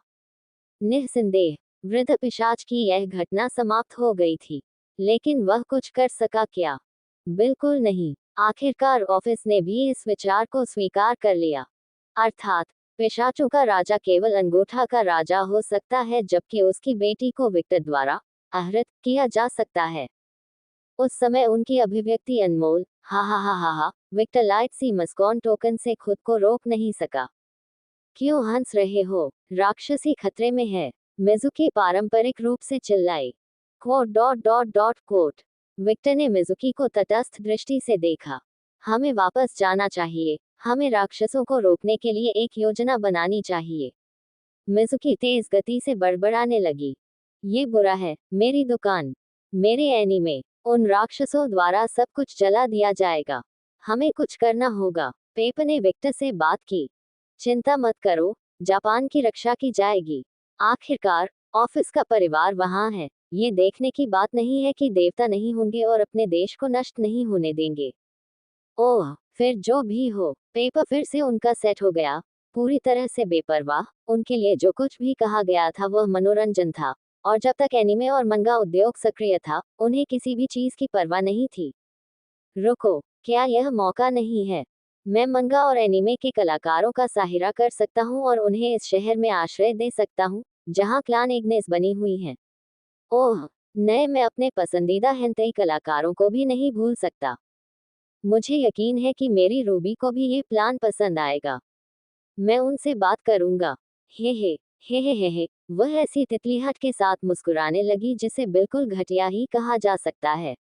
निस्संदेह वृद्ध पिशाच की यह घटना समाप्त हो गई थी, लेकिन वह कुछ कर सका क्या? बिल्कुल नहीं। आखिरकार ऑफिस ने भी इस विचार को स्वीकार कर लिया। अर्थात पिशाचों का राजा केवल अंगूठा का राजा हो सकता है, जबकि उसकी बेटी को विक्टर द्वारा आहृत किया जा सकता है। उस समय उनकी अभिव्यक्ति अनमोल, हा हा हा हा हा। विक्टर लाइट सी मस्कॉन टोकन से खुद को रोक नहीं सका। क्यों हंस रहे हो? राक्षसी खतरे में है, मिजुकी पारंपरिक रूप से चिल्लाई। Quote dot dot dot quote. Victor ने मिजुकी को तटस्थ दृष्टि से देखा। हमें वापस जाना चाहिए, हमें राक्षसों को रोकने के लिए एक योजना बनानी चाहिए। मिजुकी तेज गति से बड़बड़ाने लगी। ये बुरा है, मेरी दुकान, मेरे एनीमे, उन राक्षसों द्वारा सब कुछ जला दिया जाएगा। हमें कुछ करना होगा। पेप ने विक्टर से बात की। चिंता मत करो, जापान की रक्षा की जाएगी। आखिरकार ऑफिस का परिवार वहां है, ये देखने की बात नहीं है कि देवता नहीं होंगे और अपने देश को नष्ट नहीं होने देंगे। ओह, फिर जो भी हो, पेपर फिर से उनका सेट हो गया, पूरी तरह से बेपरवाह। उनके लिए जो कुछ भी कहा गया था वह मनोरंजन था, और जब तक एनीमे और मंगा उद्योग सक्रिय था, उन्हें किसी भी चीज की परवाह नहीं थी। रुको, क्या यह मौका नहीं है? मैं मंगा और एनीमे के कलाकारों का सहारा कर सकता हूँ और उन्हें इस शहर में आश्रय दे सकता हूँ, जहाँ क्लान इग्निस बनी हुई है। ओह, नए मैं अपने पसंदीदा हेंतेई कलाकारों को भी नहीं भूल सकता। मुझे यकीन है कि मेरी रूबी को भी ये प्लान पसंद आएगा। मैं उनसे बात करूंगा। हे हे, हे, वह ऐसी तितलीहट के साथ मुस्कुराने लगी जिसे बिल्कुल घटिया ही कहा जा सकता है।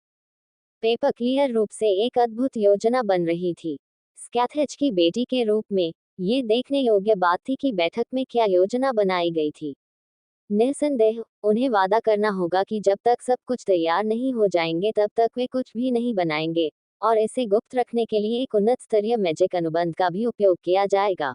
पेपर क्लियर रूप से एक अद्भुत योजना बन रही थी। स्कैथेज की बेटी के रूप में, ये देखने योग्य बात थी कि बैठक में क्या योजना बनाई गई थी। निस्संदेह, उन्हें वादा करना होगा कि जब तक सब कुछ तैयार नहीं हो जाएंगे तब तक वे कुछ भी नहीं बनाएंगे, और इसे गुप्त रखने के लिए एक उन्नत स्तरीय मैजिक अनुबंध का भी उपयोग किया जाएगा।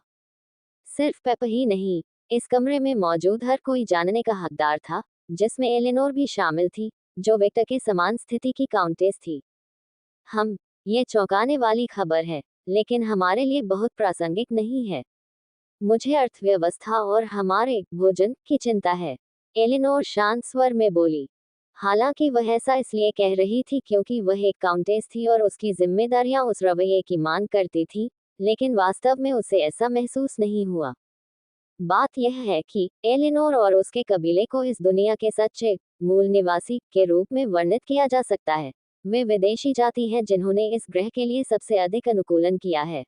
सिर्फ पेप ही नहीं, इस कमरे में मौजूद हर कोई जानने का हकदार था, जिसमें एलेनोर भी शामिल थी, जो विक्टर के समान स्थिति की काउंटेस थी। ये चौंकाने वाली खबर है, लेकिन हमारे लिए बहुत प्रासंगिक नहीं है। मुझे अर्थव्यवस्था और हमारे भोजन की चिंता है, एलेनोर शांत स्वर में बोली। हालांकि वह ऐसा इसलिए कह रही थी क्योंकि वह एक काउंटेस थी और उसकी जिम्मेदारियां उस रवैये की मांग करती थी, लेकिन वास्तव में उसे ऐसा महसूस नहीं हुआ। बात यह है कि एलेनोर और उसके कबीले को इस दुनिया के सच्चे मूल निवासी के रूप में वर्णित किया जा सकता है। वे विदेशी जाति हैं जिन्होंने इस ग्रह के लिए सबसे अधिक अनुकूलन किया है।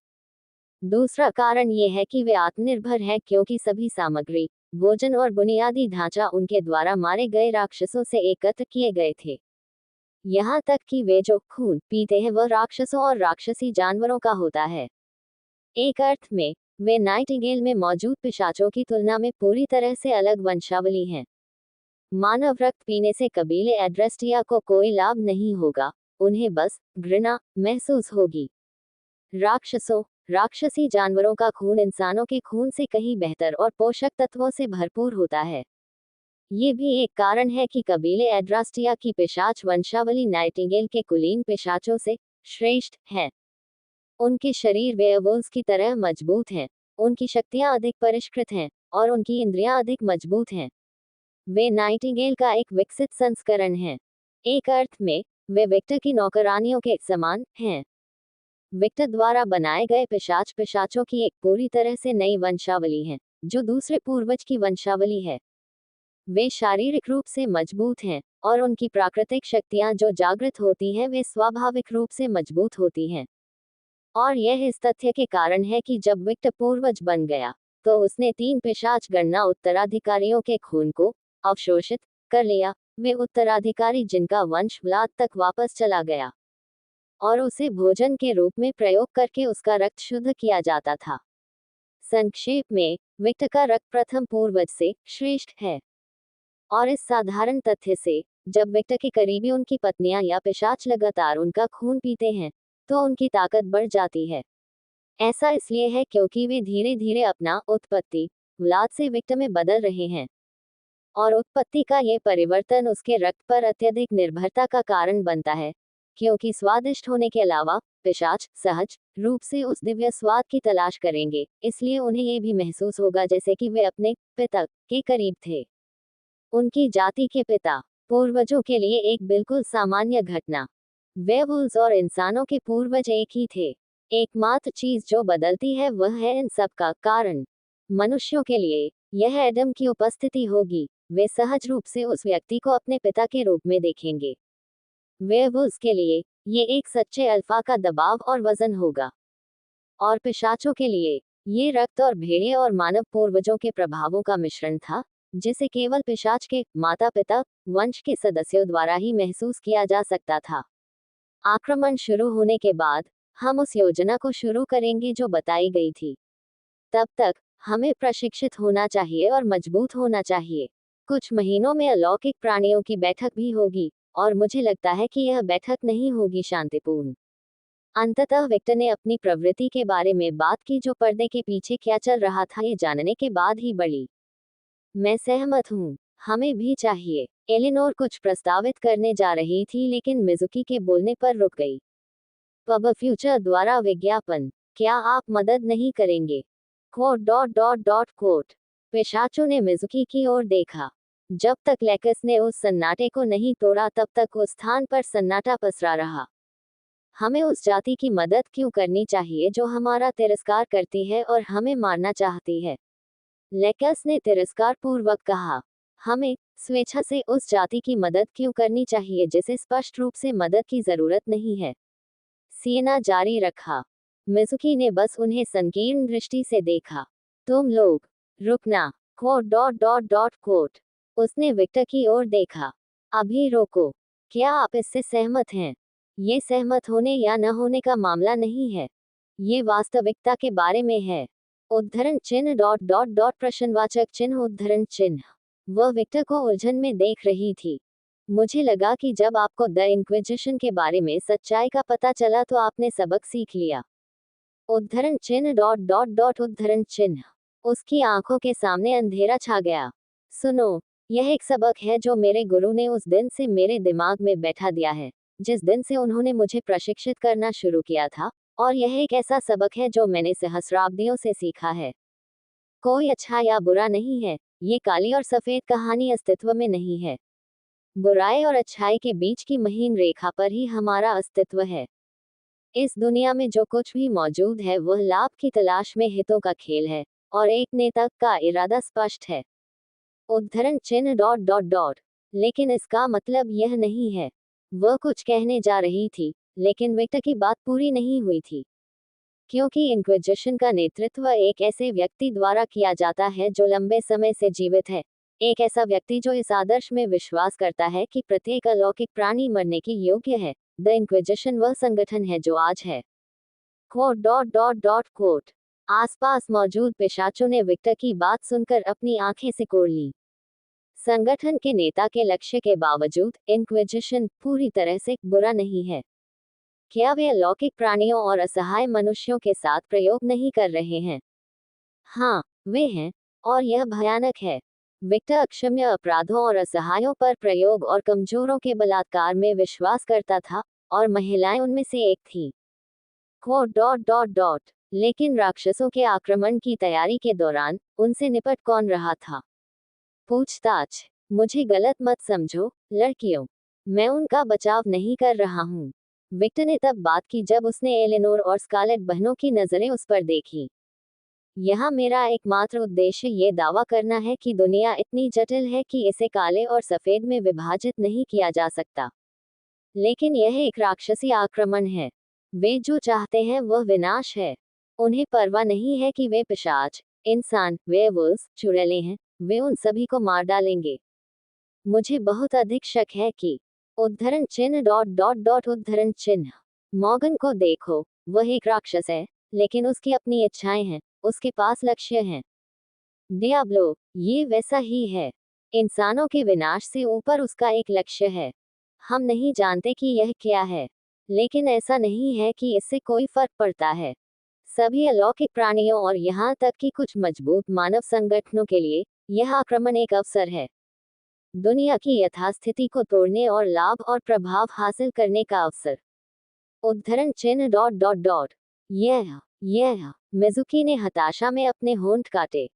दूसरा कारण ये है कि वे आत्मनिर्भर हैं क्योंकि सभी सामग्री, भोजन और बुनियादी ढांचा उनके द्वारा मारे गए राक्षसों से एकत्र किए गए थे। यहाँ तक कि वे जो खून पीते हैं वह राक्षसों और राक्षसी जानवरों का होता है। एक अर्थ में, वे नाइटिंगेल में मौजूद पिशाचों की तुलना में पूरी तरह से अलग वंशावली हैं। मानव रक्त पीने से कबीले एड्रेस्टिया को कोई लाभ नहीं होगा, उन्हें बस घृणा महसूस होगी। राक्षसों, राक्षसी जानवरों का खून इंसानों के खून से कहीं बेहतर और पोषक तत्वों से भरपूर होता है। ये भी एक कारण है कि कबीले एड्रास्टिया की पिशाच वंशावली नाइटिंगेल के कुलीन पिशाचों से श्रेष्ठ है। उनके शरीर वेयरवुल्व्स की तरह मजबूत हैं, उनकी शक्तियां अधिक परिष्कृत हैं, और उनकी इंद्रियां अधिक मजबूत हैं। वे नाइटिंगेल का एक विकसित संस्करण हैं। एक अर्थ में, वे विक्टर की नौकरानियों के समान हैं। विक्टर द्वारा बनाए गए पिशाच पिशाचों की एक पूरी तरह से नई वंशावली है, जो दूसरे पूर्वज की वंशावली है। वे शारीरिक रूप से मजबूत हैं, और उनकी प्राकृतिक शक्तियां जो जागृत होती हैं वे स्वाभाविक रूप से मजबूत होती हैं। और यह इस तथ्य के कारण है कि जब विक्टर पूर्वज बन गया, तो उसने 3 पिशाच गणना उत्तराधिकारियों के खून को अवशोषित कर लिया। वे उत्तराधिकारी जिनका वंश व्लाद तक वापस चला गया, और उसे भोजन के रूप में प्रयोग करके उसका रक्त शुद्ध किया जाता था। संक्षेप में, विक्टर का रक्त प्रथम पूर्वज से श्रेष्ठ है। और इस साधारण तथ्य से, जब विक्टर के करीबी उनकी पत्नियां या पिशाच लगातार उनका खून पीते हैं, तो उनकी ताकत बढ़ जाती है। ऐसा इसलिए है क्योंकि वे धीरे धीरे अपना उत्पत्ति व्लाद से विक्टर में बदल रहे हैं, और उत्पत्ति का ये परिवर्तन उसके रक्त पर अत्यधिक निर्भरता का कारण बनता है, क्योंकि स्वादिष्ट होने के अलावा पिशाच सहज रूप से उस दिव्य स्वाद की तलाश करेंगे, इसलिए उन्हें ये भी महसूस होगा जैसे कि वे अपने पिता के करीब थे। उनकी जाति के पिता पूर्वजों के लिए एक बिल्कुल सामान्य घटना। वेयरवुल्व्स और इंसानों के पूर्वज एक ही थे। एकमात्र चीज जो बदलती है वह है इन सब का कारण। मनुष्यों के लिए यह एडम की उपस्थिति होगी। वे सहज रूप से उस व्यक्ति को अपने पिता के रूप में देखेंगे। वेयरवुल्व्स के लिए ये एक सच्चे अल्फा का दबाव और वजन होगा, और पिशाचों के लिए ये रक्त और भेड़िए और मानव पूर्वजों के प्रभावों का मिश्रण था, जिसे केवल पिशाच के माता पिता वंश के सदस्यों द्वारा ही महसूस किया जा सकता था। आक्रमण शुरू होने के बाद, हम उस योजना को शुरू करेंगे जो बताई गई थी। तब तक हमें प्रशिक्षित होना चाहिए और मजबूत होना चाहिए। कुछ महीनों में अलौकिक प्राणियों की बैठक भी होगी, और मुझे लगता है कि यह बैठक नहीं होगी शांतिपूर्ण। अंततः विक्टर ने अपनी प्रवृत्ति के बारे में बात की जो पर्दे के पीछे क्या चल रहा था ये जानने के बाद ही बढ़ी। मैं सहमत हूँ। हमें भी चाहिए। एलिनोर कुछ प्रस्तावित करने जा रही थी लेकिन मिजुकी के बोलने पर रुक गई। पब फ्यूचर द्वारा विज्ञापन, क्या आप मदद नहीं करेंगे? Quote dot dot dot quote. पिशाचों ने मिजुकी की ओर देखा। जब तक लेकस ने उस सन्नाटे को नहीं तोड़ा तब तक उस स्थान पर सन्नाटा पसरा रहा। हमें उस जाति की मदद क्यों करनी चाहिए जो हमारा तिरस्कार करती है और हमें मारना चाहती है? लेकस ने तिरस्कार पूर्वक कहा। हमें स्वेच्छा से उस जाति की मदद क्यों करनी चाहिए जिसे स्पष्ट रूप से मदद की जरूरत नहीं है? सिएना जारी रखा। मिजुकी ने बस उन्हें संकीर्ण दृष्टि से देखा। तुम लोग, रुकना। Quote dot dot dot quote. उसने विक्टर की ओर देखा। अभी रोको। क्या आप इससे सहमत हैं? ये सहमत होने या न होने का मामला नहीं है। ये वास्तविकता के बारे में है। उद्धरण चिन्ह डॉट डॉट डॉट प्रश्नवाचक चिन्ह उद्धरण चिन्ह। वह विक्टर को उलझन में देख रही थी। मुझे लगा कि जब आपको द इंक्विजिशन के बारे में सच्चाई का पता चला तो आपने सबक सीख लिया। उद्धरण चिन्ह डॉट डॉट डॉट उद्धरण चिन्ह। उसकी आंखों के सामने अंधेरा छा गया। सुनो, यह एक सबक है जो मेरे गुरु ने उस दिन से मेरे दिमाग में बैठा दिया है, जिस दिन से उन्होंने मुझे प्रशिक्षित करना शुरू किया था, और यह एक ऐसा सबक है जो मैंने सहस्राब्दियों से सीखा है। कोई अच्छा या बुरा नहीं है, ये काली और सफेद कहानी अस्तित्व में नहीं है। बुराई और अच्छाई के बीच की महीन रेखा पर ही हमारा अस्तित्व है। इस दुनिया में जो कुछ भी मौजूद है वह लाभ की तलाश में हितों का खेल है, और एक नेता का इरादा स्पष्ट है। उद्धरण चिन्ह डॉट डॉट डॉट। लेकिन इसका मतलब यह नहीं है। वह कुछ कहने जा रही थी, लेकिन विक्टर की बात पूरी नहीं हुई थी। क्योंकि इंक्विजिशन का नेतृत्व एक ऐसे व्यक्ति द्वारा किया जाता है जो लंबे समय से जीवित है। एक ऐसा व्यक्ति जो इस आदर्श में विश्वास करता है कि प्रत्येक अलौकिक प्राणी मरने के योग्य है। द इंक्विजिशन वह संगठन है जो आज है। Quote dot dot dot quote. आसपास मौजूद पिशाचों ने विक्टर की बात सुनकर अपनी आंखें सिकोड़ ली। संगठन के नेता के लक्ष्य के बावजूद इंक्विजिशन पूरी तरह से बुरा नहीं है। क्या वे अलौकिक प्राणियों और असहाय मनुष्यों के साथ प्रयोग नहीं कर रहे हैं? हाँ, वे हैं, और यह भयानक है। विक्टर अक्षम्य अपराधों और असहायों पर प्रयोग और कमजोरों के बलात्कार में विश्वास करता था, और महिलाएं उनमें से एक थी। Quote dot dot dot. लेकिन राक्षसों के आक्रमण की तैयारी के दौरान उनसे निपट कौन रहा था? पूछताछ। मुझे गलत मत समझो, लड़कियों। मैं उनका बचाव नहीं कर रहा हूँ। विक्टर ने तब बात की जब उसने एलेनोर और स्कारलेट बहनों की नजरें उस पर देखी। यहाँ मेरा एकमात्र उद्देश्य ये दावा करना है कि दुनिया इतनी जटिल है कि इसे काले और सफेद में विभाजित नहीं किया जा सकता। लेकिन यह एक राक्षसी आक्रमण है। वे जो चाहते हैं वह विनाश है। उन्हें परवाह नहीं है कि वे पिशाच, इंसान, वेयरवुल्व्स, चुड़ैलें हैं। वे उन सभी को मार डालेंगे। मुझे बहुत अधिक शक है कि उद्धरण चिन्ह डॉट डॉट डॉट उद्धरण चिन्ह। मॉर्गन को देखो, वह एक राक्षस है, लेकिन उसकी अपनी इच्छाएं हैं, उसके पास लक्ष्य हैं। डियाब्लो, ये वैसा ही है। इंसानों के विनाश से ऊपर उसका एक लक्ष्य है। हम नहीं जानते कि यह क्या है, लेकिन ऐसा नहीं है कि इससे कोई फर्क पड़ता है। सभी अलौकिक प्राणियों और यहाँ तक कि कुछ मजबूत मानव संगठनों के लिए यह आक्रमण एक अवसर है। दुनिया की यथास्थिति को तोड़ने और लाभ और प्रभाव हासिल करने का अवसर। उद्धरण चिन्ह डॉट डॉट डॉट। यह मिजुकी ने हताशा में अपने होंठ काटे।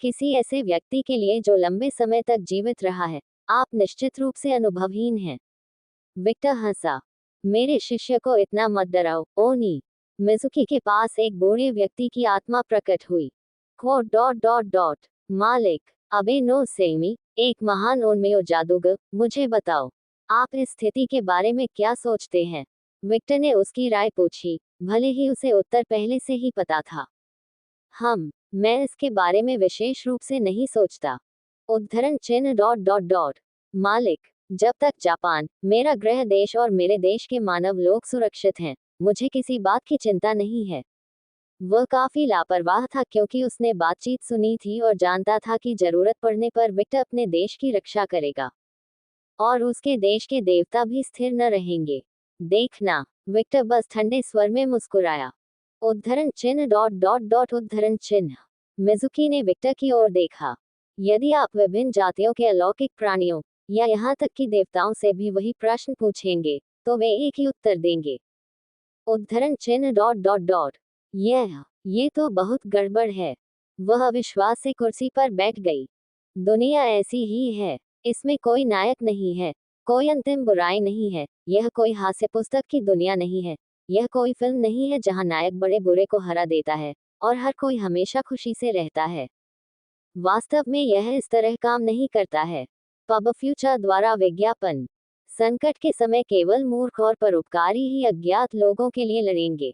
किसी ऐसे व्यक्ति के लिए जो लंबे समय तक जीवित रहा है, आप निश्चित रूप से अनुभवहीन हैं। विक्टर हंसा। मेरे शिष्य को इतना मत डराओ, ओनी। मिजुकी के पास एक बूढ़े व्यक्ति की आत्मा प्रकट हुई। Quote dot dot dot. मालिक, अबे नो सेमी, एक महान उन्मेय जादूगर, मुझे बताओ, आप इस स्थिति के बारे में क्या सोचते हैं? विक्टर ने उसकी राय पूछी, भले ही उसे उत्तर पहले से ही पता था। मैं इसके बारे में विशेष रूप से नहीं सोचता। उद्धरण चिन्ह डॉट डॉट डॉट। मालिक, जब तक जापान, मेरा गृह देश और मेरे देश के मानव लोग सुरक्षित हैं, मुझे किसी बात की चिंता नहीं है। वह काफी लापरवाह था क्योंकि उसने बातचीत सुनी थी और जानता था कि जरूरत पड़ने पर विक्टर अपने देश की रक्षा करेगा, और उसके देश के देवता भी स्थिर न रहेंगे। देखना। विक्टर बस ठंडे स्वर में मुस्कुराया। उद्धरण चिन्ह डॉट डॉट डॉट उद्धरण चिन्ह। मिजुकी ने विक्टर की ओर देखा। यदि आप विभिन्न जातियों के अलौकिक प्राणियों या यहाँ तक कि देवताओं से भी वही प्रश्न पूछेंगे तो वे एक ही उत्तर देंगे। उद्धरण चिन्ह डॉट डॉट डॉट। ये तो बहुत गड़बड़ है। वह अविश्वास से कुर्सी पर बैठ गई। दुनिया ऐसी ही है। इसमें कोई नायक नहीं है, कोई अंतिम बुराई नहीं है। यह कोई हास्य पुस्तक की दुनिया नहीं है। यह कोई फिल्म नहीं है जहां नायक बड़े बुरे को हरा देता है और हर कोई हमेशा खुशी से रहता है। वास्तव में यह इस तरह काम नहीं करता है। पब फ्यूचर द्वारा विज्ञापन। संकट के समय केवल मूर्ख और परोपकारी ही अज्ञात लोगों के लिए लड़ेंगे।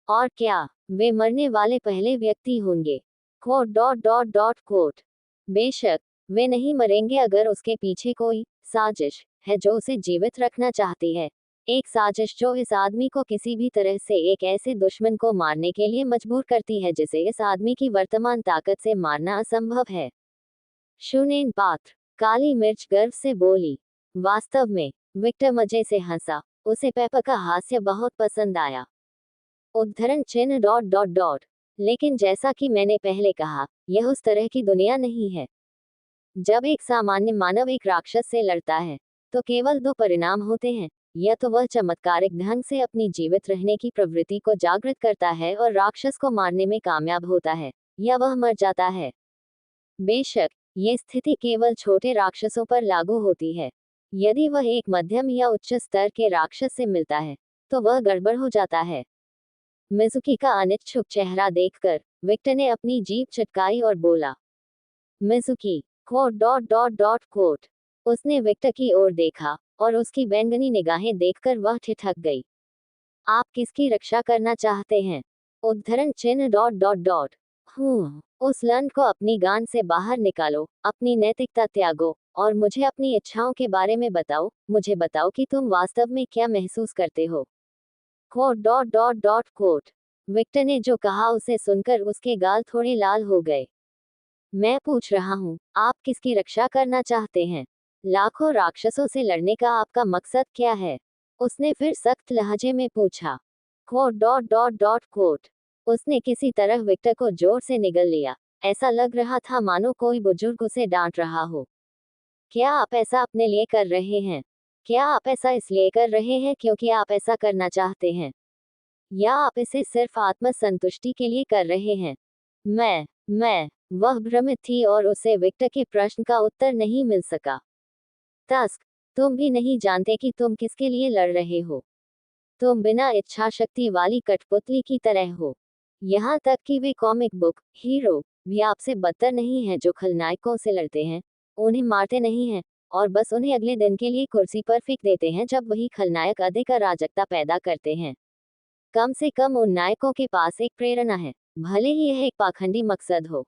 और क्या, वे मरने वाले पहले व्यक्ति होंगे। Quote dot dot dot quote. बेशक वे नहीं मरेंगे अगर उसके पीछे कोई साजिश है जो उसे जीवित रखना चाहती है। एक साजिश जो इस आदमी को किसी भी तरह से एक ऐसे दुश्मन को मारने के लिए मजबूर करती है जिसे इस आदमी की वर्तमान ताकत से मारना असंभव है। शून्य पात्र। काली मिर्च गर्व से बोली। वास्तव में विक्टर मजे से हंसा। उसे पेपर का हास्य बहुत पसंद आया। उद्धरण चिन्ह डॉट डॉट डॉट। लेकिन जैसा कि मैंने पहले कहा, यह उस तरह की दुनिया नहीं है। जब एक सामान्य मानव एक राक्षस से लड़ता है तो केवल दो परिणाम होते हैं। या तो वह चमत्कारिक ढंग से अपनी जीवित रहने की प्रवृत्ति को जागृत करता है और राक्षस को मारने में कामयाब होता है, या वह मर जाता है। बेशक ये स्थिति केवल छोटे राक्षसों पर लागू होती है। यदि वह एक मध्यम या उच्च स्तर के राक्षस से मिलता है तो वह गड़बड़ हो जाता है। मिजुकी का अनिच्छुक चेहरा देखकर विक्टर ने अपनी जीभ चटकाई और बोला, Mizuki quote dot dot dot quote. उसने विक्टर की ओर देखा और उसकी बैंगनी निगाहें देखकर वह ठिठक गई। आप किसकी रक्षा करना चाहते हैं? उद्धरण चिन्ह डॉट डॉट डॉट। उस लंड को अपनी गांड से बाहर निकालो, अपनी नैतिकता त्यागो और मुझे अपनी इच्छाओं के बारे में बताओ। मुझे बताओ कि तुम वास्तव में क्या महसूस करते हो। Quote dot dot dot quote. Victor ने जो कहा उसे सुनकर उसके गाल थोड़े लाल हो गए। मैं पूछ रहा हूँ, आप किसकी रक्षा करना चाहते हैं? लाखों राक्षसों से लड़ने का आपका मकसद क्या है? उसने फिर सख्त लहजे में पूछा। Quote dot dot dot quote. उसने किसी तरह विक्टर को जोर से निगल लिया। ऐसा लग रहा था मानो कोई बुजुर्ग उसे डांट रहा हो। क्या आप ऐसा अपने लिए कर रहे हैं? क्या आप ऐसा इसलिए कर रहे हैं क्योंकि आप ऐसा करना चाहते हैं, या आप इसे सिर्फ आत्मसंतुष्टि के लिए कर रहे हैं? मैं वह भ्रमित थी और उसे विक्टर के प्रश्न का उत्तर नहीं मिल सका। तस्क, तुम भी नहीं जानते कि तुम किसके लिए लड़ रहे हो। तुम बिना इच्छा शक्ति वाली कठपुतली की तरह हो। यहाँ तक कि वे कॉमिक बुक हीरो भी आपसे बदतर नहीं हैं जो खलनायकों से लड़ते हैं, उन्हें मारते नहीं हैं और बस उन्हें अगले दिन के लिए कुर्सी पर फेंक देते हैं जब वही खलनायक अधिक अराजकता पैदा करते हैं। कम से कम उन नायकों के पास एक प्रेरणा है, भले ही यह एक पाखंडी मकसद हो।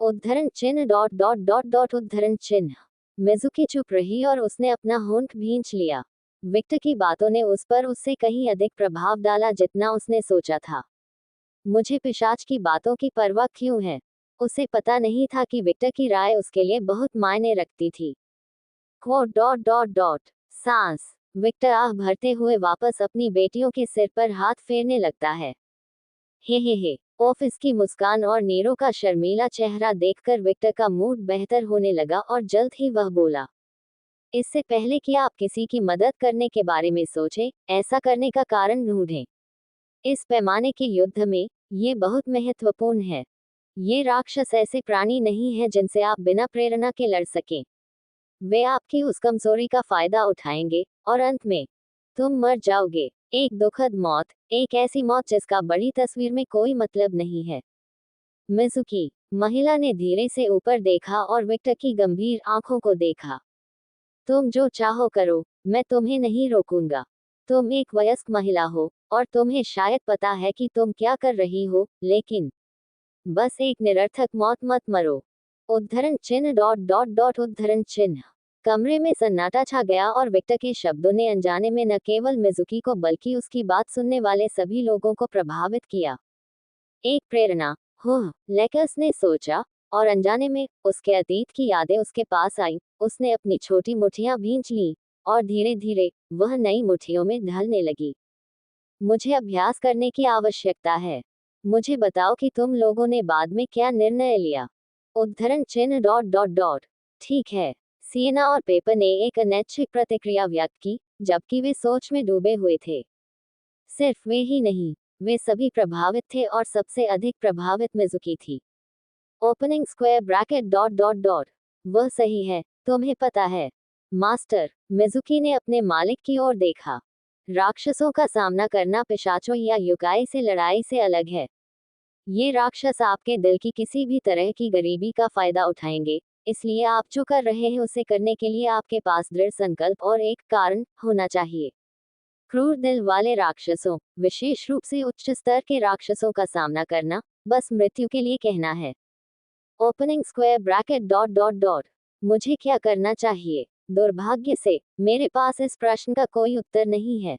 उद्धरण चिन्ह डॉट डॉट डॉट डॉट। उद्धरण चिन्ह। मिजुकी चुप रही और उसने अपना होंठ भींच लिया। विक्टर की बातों ने उस पर उससे कहीं अधिक प्रभाव डाला जितना उसने सोचा था। मुझे पिशाच की बातों की परवाह क्यों है? उसे पता नहीं था कि विक्टर की राय उसके लिए बहुत मायने रखती थी। Quote dot dot dot. सांस। विक्टर आह भरते हुए वापस अपनी बेटियों के सिर पर हाथ फेरने लगता है। हे। ऑफिस की मुस्कान और नीरो का शर्मीला चेहरा देखकर विक्टर का मूड बेहतर होने लगा और जल्द ही वह बोला, इससे पहले कि आप किसी की मदद करने के बारे में सोचें, ऐसा करने का कारण ढूंढें। इस पैमाने के युद्ध में ये बहुत महत्वपूर्ण है। ये राक्षस ऐसे प्राणी नहीं है जिनसे आप बिना प्रेरणा के लड़ सकें। वे आपकी उस कमजोरी का फायदा उठाएंगे और अंत में तुम मर जाओगे। एक दुखद मौत, एक ऐसी मौत जिसका बड़ी तस्वीर में कोई मतलब नहीं है। मिजुकी। महिला ने धीरे से ऊपर देखा और विक्टर की गंभीर आंखों को देखा। तुम जो चाहो करो, मैं तुम्हें नहीं रोकूंगा। तुम एक वयस्क महिला हो और तुम्हें शायद पता है कि तुम क्या कर रही हो, लेकिन बस एक निरर्थक मौत मत मरो। उद्धरण चिन्ह डॉट डॉट डॉट। उद्धरण चिन्ह। कमरे में सन्नाटा छा गया और विक्टर के शब्दों ने अनजाने में न केवल मिजुकी को बल्कि उसकी बात सुनने वाले सभी लोगों को प्रभावित किया। एक प्रेरणा, हो, लेकर्स ने सोचा, और अनजाने में उसके अतीत की यादें उसके पास आईं। उसने अपनी छोटी मुट्ठियां भींच लीं और धीरे धीरे वह नई मुट्ठियों में ढलने लगी। मुझे अभ्यास करने की आवश्यकता है। मुझे बताओ कि तुम लोगों ने बाद में क्या निर्णय लिया। उद्धरण चिन्ह डॉट डॉट डॉट। ठीक है। सिएना और पेपर ने एक अनैच्छिक प्रतिक्रिया व्यक्त की, जबकि वे सोच में डूबे हुए थे। सिर्फ वे ही नहीं, वे सभी प्रभावित थे और सबसे अधिक प्रभावित मिज़ुकी थी। Opening square bracket dot dot dot. वह सही है, तुम्हें पता है। मास्टर, मिज़ुकी ने अपने मालिक की ओर देखा। राक्षसों का सामना करना पिशाचों या युकाई से लड़ाई से अलग है। ये राक्षस आपके दिल की किसी भी तरह की गरीबी का फायदा उठाएंगे, इसलिए आप जो कर रहे हैं उसे करने के लिए आपके पास दृढ़ संकल्प और एक कारण होना चाहिए। क्रूर दिल वाले राक्षसों, विशेष रूप से उच्च स्तर के राक्षसों का सामना करना, बस मृत्यु के लिए कहना है। Opening square bracket dot dot dot. मुझे क्या करना चाहिए? दुर्भाग्य से, मेरे पास इस प्रश्न का कोई उत्तर नहीं है।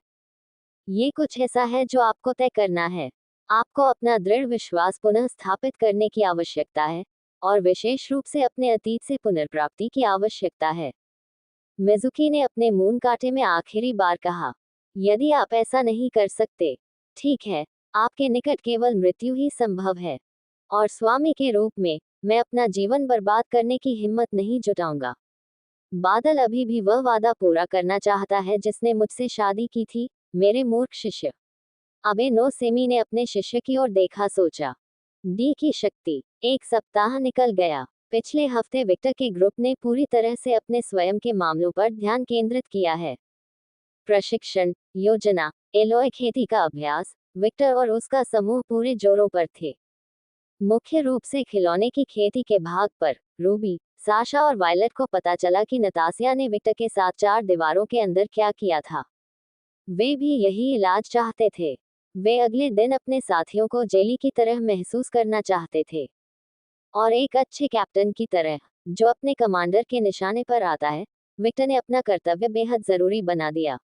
ये कुछ ऐसा है जो आपको तय करना है। आपको अपना दृढ़ विश्वास पुनः स्थापित करने की आवश्यकता है, और विशेष रूप से अपने अतीत से पुनर्प्राप्ति की आवश्यकता है। मिज़ुकी ने अपने मून कांटे में आखिरी बार कहा। यदि आप ऐसा नहीं कर सकते, ठीक है, आपके निकट केवल मृत्यु ही संभव है। और स्वामी के रूप में, मैं अपना जीवन बर्बाद करने की हिम्मत नहीं जुटाऊंगा। बादल अभी भी वह वादा पूरा करना चाहता है जिसने मुझसे शादी की थी, मेरे मूर्ख शिष्य। अबे नो सेमी ने अपने शिष्य की ओर देखा, सोचा। डी की शक्ति। एक सप्ताह निकल गया। पिछले हफ्ते विक्टर के ग्रुप ने पूरी तरह से अपने स्वयं के मामलों पर ध्यान केंद्रित किया है। प्रशिक्षण, योजना, एलोय खेती का अभ्यास। विक्टर और उसका समूह पूरे जोरों पर थे। मुख्य रूप से खिलौने की खेती के भाग पर, रूबी, साशा और वायलट को पता चला कि नतासिया ने विक्टर के साथ चार दीवारों के अंदर क्या किया था। वे भी यही इलाज चाहते थे। वे अगले दिन अपने साथियों को जेली की तरह महसूस करना चाहते थे। और एक अच्छे कैप्टन की तरह, जो अपने कमांडर के निशाने पर आता है, विक्टर ने अपना कर्तव्य बेहद जरूरी बना दिया।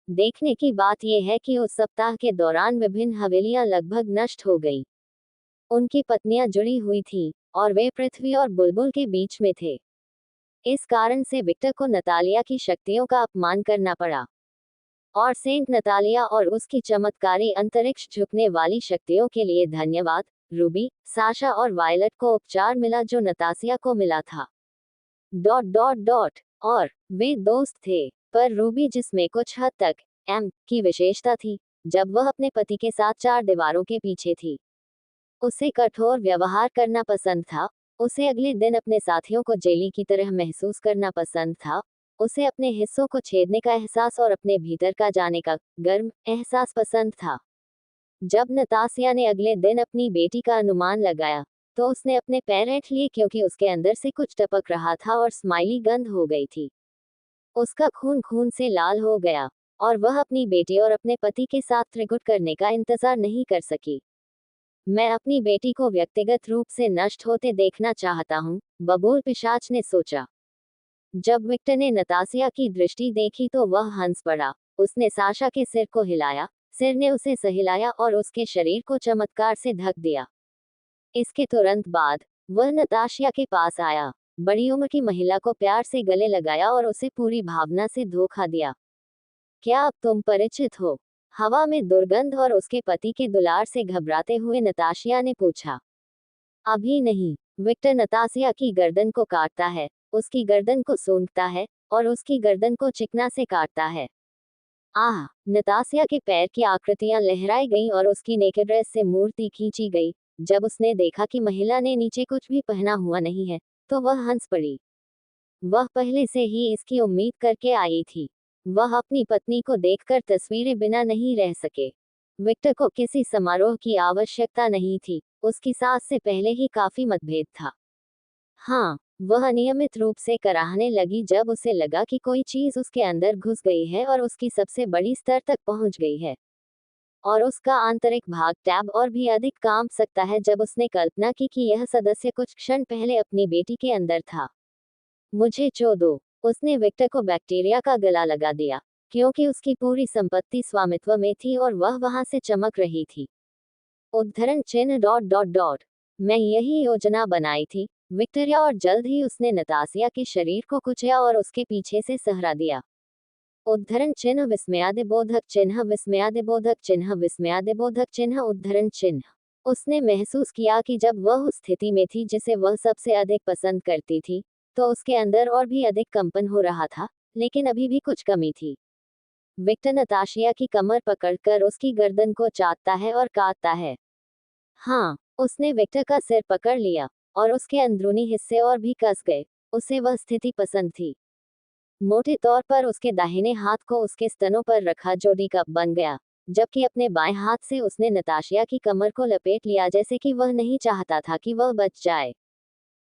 देखने की बात यह है कि उस सप्ताह के दौरान विभिन्न हवेलियां लगभग नष्ट हो गई। उनकी पत्नियां जुड़ी हुई थीं, और वे पृथ्वी और बुलबुल के बीच में थे। इस कारण से विक्टर को नतालिया की शक्तियों का अपमान करना पड़ा। और सेंट नतालिया और उसकी चमत्कारी अंतरिक्ष झुकने वाली शक्तियों के लिए धन्यवाद, रूबी, साशा और वायलट को उपचार मिला जो नतासिया को मिला था। Dot dot dot. और वे दोस्त थे, पर रूबी, जिसमें कुछ हद तक एम की विशेषता थी, जब वह अपने पति के साथ चार दीवारों के पीछे थी। उसे कठोर व्यवहार करना पसंद था। उसे अगले दिन अपने साथियों को जेली की तरह महसूस करना पसंद था। उसे अपने हिस्सों को छेदने का एहसास और अपने भीतर का जाने का गर्म एहसास पसंद था। जब नतासिया ने अगले दिन अपनी बेटी का अनुमान लगाया, तो उसने अपने पैर ऐंठ लिए क्योंकि उसके अंदर से कुछ टपक रहा था और स्माइली गंध हो गई थी। उसका खून खून से लाल हो गया, और वह अपनी बेटी और अपने पति के साथ त्रिगुट करने का इंतजार नहीं कर सकी। मैं अपनी बेटी को व्यक्तिगत रूप से नष्ट होते देखना चाहता हूँ, बबूल पिशाच ने सोचा। जब विक्टर ने नतासिया की दृष्टि देखी तो वह हंस पड़ा। उसने साशा के सिर को हिलाया, सिर ने उसे सहलाया और उसके शरीर को चमत्कार से ढक दिया। इसके तुरंत बाद, वह नताशिया के पास आया, बड़ी उम्र की महिला को प्यार से गले लगाया और उसे पूरी भावना से धोखा दिया। क्या अब तुम परिचित हो? हवा में दुर्गंध और उसके पति के दुलार से घबराते हुए नताशिया ने पूछा। अभी नहीं। विक्टर नतासिया की गर्दन को काटता है, उसकी गर्दन को सूंघता है, और उसकी गर्दन को चिकना से काटता है। आह! नतासिया के पैर की आकृतियां लहराई गईं और उसकी नेकेड ड्रेस से मूर्ति खींची गई। जब उसने देखा कि महिला ने नीचे कुछ भी पहना हुआ नहीं है, तो वह हंस पड़ी। वह पहले से ही इसकी उम्मीद करके आई थी। वह अपनी पत्नी को देखकर तस्वीरें बिना नहीं रह सके। विक्टर को किसी समारोह की आवश्यकता नहीं थी, उसकी सास से पहले ही काफी मतभेद था। हाँ, वह नियमित रूप से कराहने लगी जब उसे लगा कि कोई चीज उसके अंदर घुस गई है और उसकी सबसे बड़ी स्तर तक पहुंच गई है। और उसका आंतरिक भाग टैब और भी अधिक काम सकता है जब उसने कल्पना की कि यह सदस्य कुछ क्षण पहले अपनी बेटी के अंदर था। मुझे चो दो। उसने विक्टर को बैक्टीरिया का गला लगा दिया, क्योंकि उसकी पूरी संपत्ति स्वामित्व में थी और वह वहां से चमक रही थी। उद्धरण चिन्ह डॉट डॉट डॉट। मैं यही योजना बनाई थी, विक्टोरिया, और जल्द ही उसने नतासिया के शरीर को कुचला और उसके पीछे से सहरा दिया। उद्धरण चिन्ह विस्मयादिबोधक चिन्ह विस्मयादिबोधक चिन्ह विस्मयादिबोधक चिन्ह उद्धरण चिन्ह। उसने महसूस किया कि जब वह उस स्थिति में थी जिसे वह सबसे अधिक पसंद करती थी, तो उसके अंदर और भी अधिक कंपन हो रहा था, लेकिन अभी भी कुछ कमी थी। विक्टर नताशिया की कमर पकड़कर उसकी गर्दन को चाटता है और काटता है। हाँ, उसने विक्टर का सिर पकड़ लिया, और उसके अंदरूनी हिस्से और भी कस गए। उसे वह स्थिति पसंद थी। मोटे तौर पर उसके दाहिने हाथ को उसके स्तनों पर रखा जो डी-कप बन गया, जबकि अपने बाएं हाथ से उसने नताशिया की कमर को लपेट लिया जैसे कि वह नहीं चाहता था कि वह बच जाए।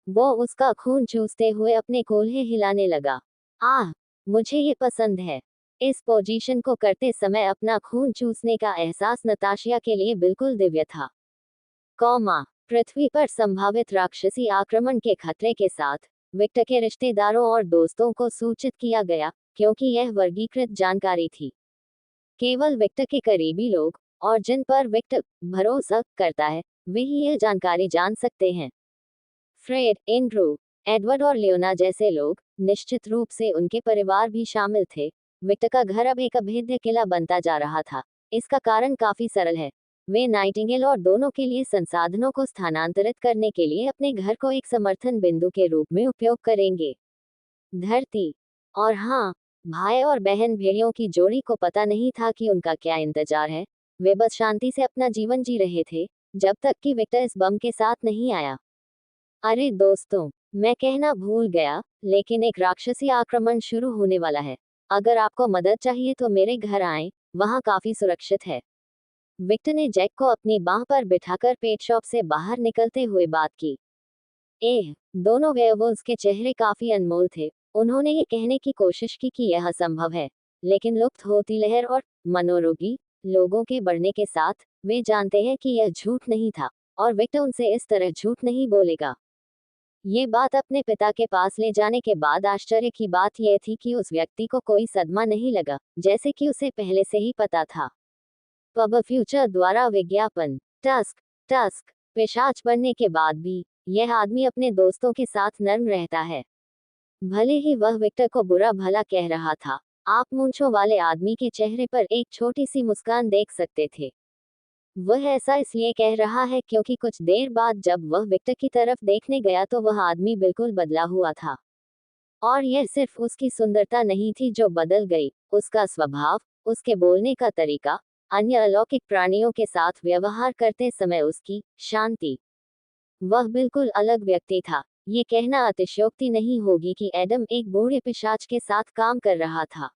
वो उसका खून चूसते हुए अपने कोल्हे हिलाने लगा। आह! मुझे ये पसंद है। इस पोजीशन को करते समय अपना खून चूसने का एहसास नताशिया के लिए बिल्कुल दिव्य था। कौमा पृथ्वी पर संभावित राक्षसी आक्रमण के खतरे के साथ विक्टर के रिश्तेदारों और दोस्तों को सूचित किया गया, क्योंकि यह वर्गीकृत जानकारी थी। केवल विक्टर के करीबी लोग, और जिन पर विक्टर भरोसा करता है, वे ही यह जानकारी जान सकते हैं। फ्रेड, एंड्रू, एडवर्ड और लियोना जैसे लोग, निश्चित रूप से उनके परिवार भी शामिल थे। विक्टर का घर अब एक अभेद्य किला बनता जा रहा था। इसका कारण काफी सरल है। वे नाइटिंगेल और दोनों के लिए संसाधनों को स्थानांतरित करने के लिए अपने घर को एक समर्थन बिंदु के रूप में उपयोग करेंगे। धरती। और हाँ, भाई और बहन भेड़ियों की जोड़ी को पता नहीं था कि उनका क्या इंतजार है। वे बस शांति से अपना जीवन जी रहे थे, जब तक कि विक्टर इस बम के साथ नहीं आया। अरे दोस्तों, मैं कहना भूल गया, लेकिन एक राक्षसी आक्रमण शुरू होने वाला है। अगर आपको मदद चाहिए तो मेरे घर आएं, वहाँ काफी सुरक्षित है। विक्टर ने जैक को अपनी बाह पर बिठाकर पेट शॉप से बाहर निकलते हुए बात की। दोनों वेयरवुल्व्स के चेहरे काफी अनमोल थे। उन्होंने ये कहने की कोशिश की कि यह असंभव है, लेकिन लुप्त होती लहर और मनोरोगी लोगों के बढ़ने के साथ, वे जानते हैं कि यह झूठ नहीं था, और विक्टर उनसे इस तरह झूठ नहीं बोलेगा। ये बात अपने पिता के पास ले जाने के बाद आश्चर्य की बात यह थी कि उस व्यक्ति को कोई सदमा नहीं लगा, जैसे कि उसे पहले से ही पता था। पब फ्यूचर द्वारा विज्ञापन। टस्क टस्क पिशाच बनने के बाद भी यह आदमी अपने दोस्तों के साथ नर्म रहता है। भले ही वह विक्टर को बुरा भला कह रहा था, आप मूंछों वाले आदमी के चेहरे पर एक छोटी सी मुस्कान देख सकते थे। वह ऐसा इसलिए कह रहा है क्योंकि कुछ देर बाद जब वह विक्टर की तरफ देखने गया तो वह आदमी बिल्कुल बदला हुआ था। और यह सिर्फ उसकी सुंदरता नहीं थी जो बदल गई, उसका स्वभाव, उसके बोलने का तरीका, अन्य अलौकिक प्राणियों के साथ व्यवहार करते समय उसकी शांति। वह बिल्कुल अलग व्यक्ति था। ये कहना अतिशयोक्ति नहीं होगी कि एडम एक बूढ़े पिशाच के साथ काम कर रहा था।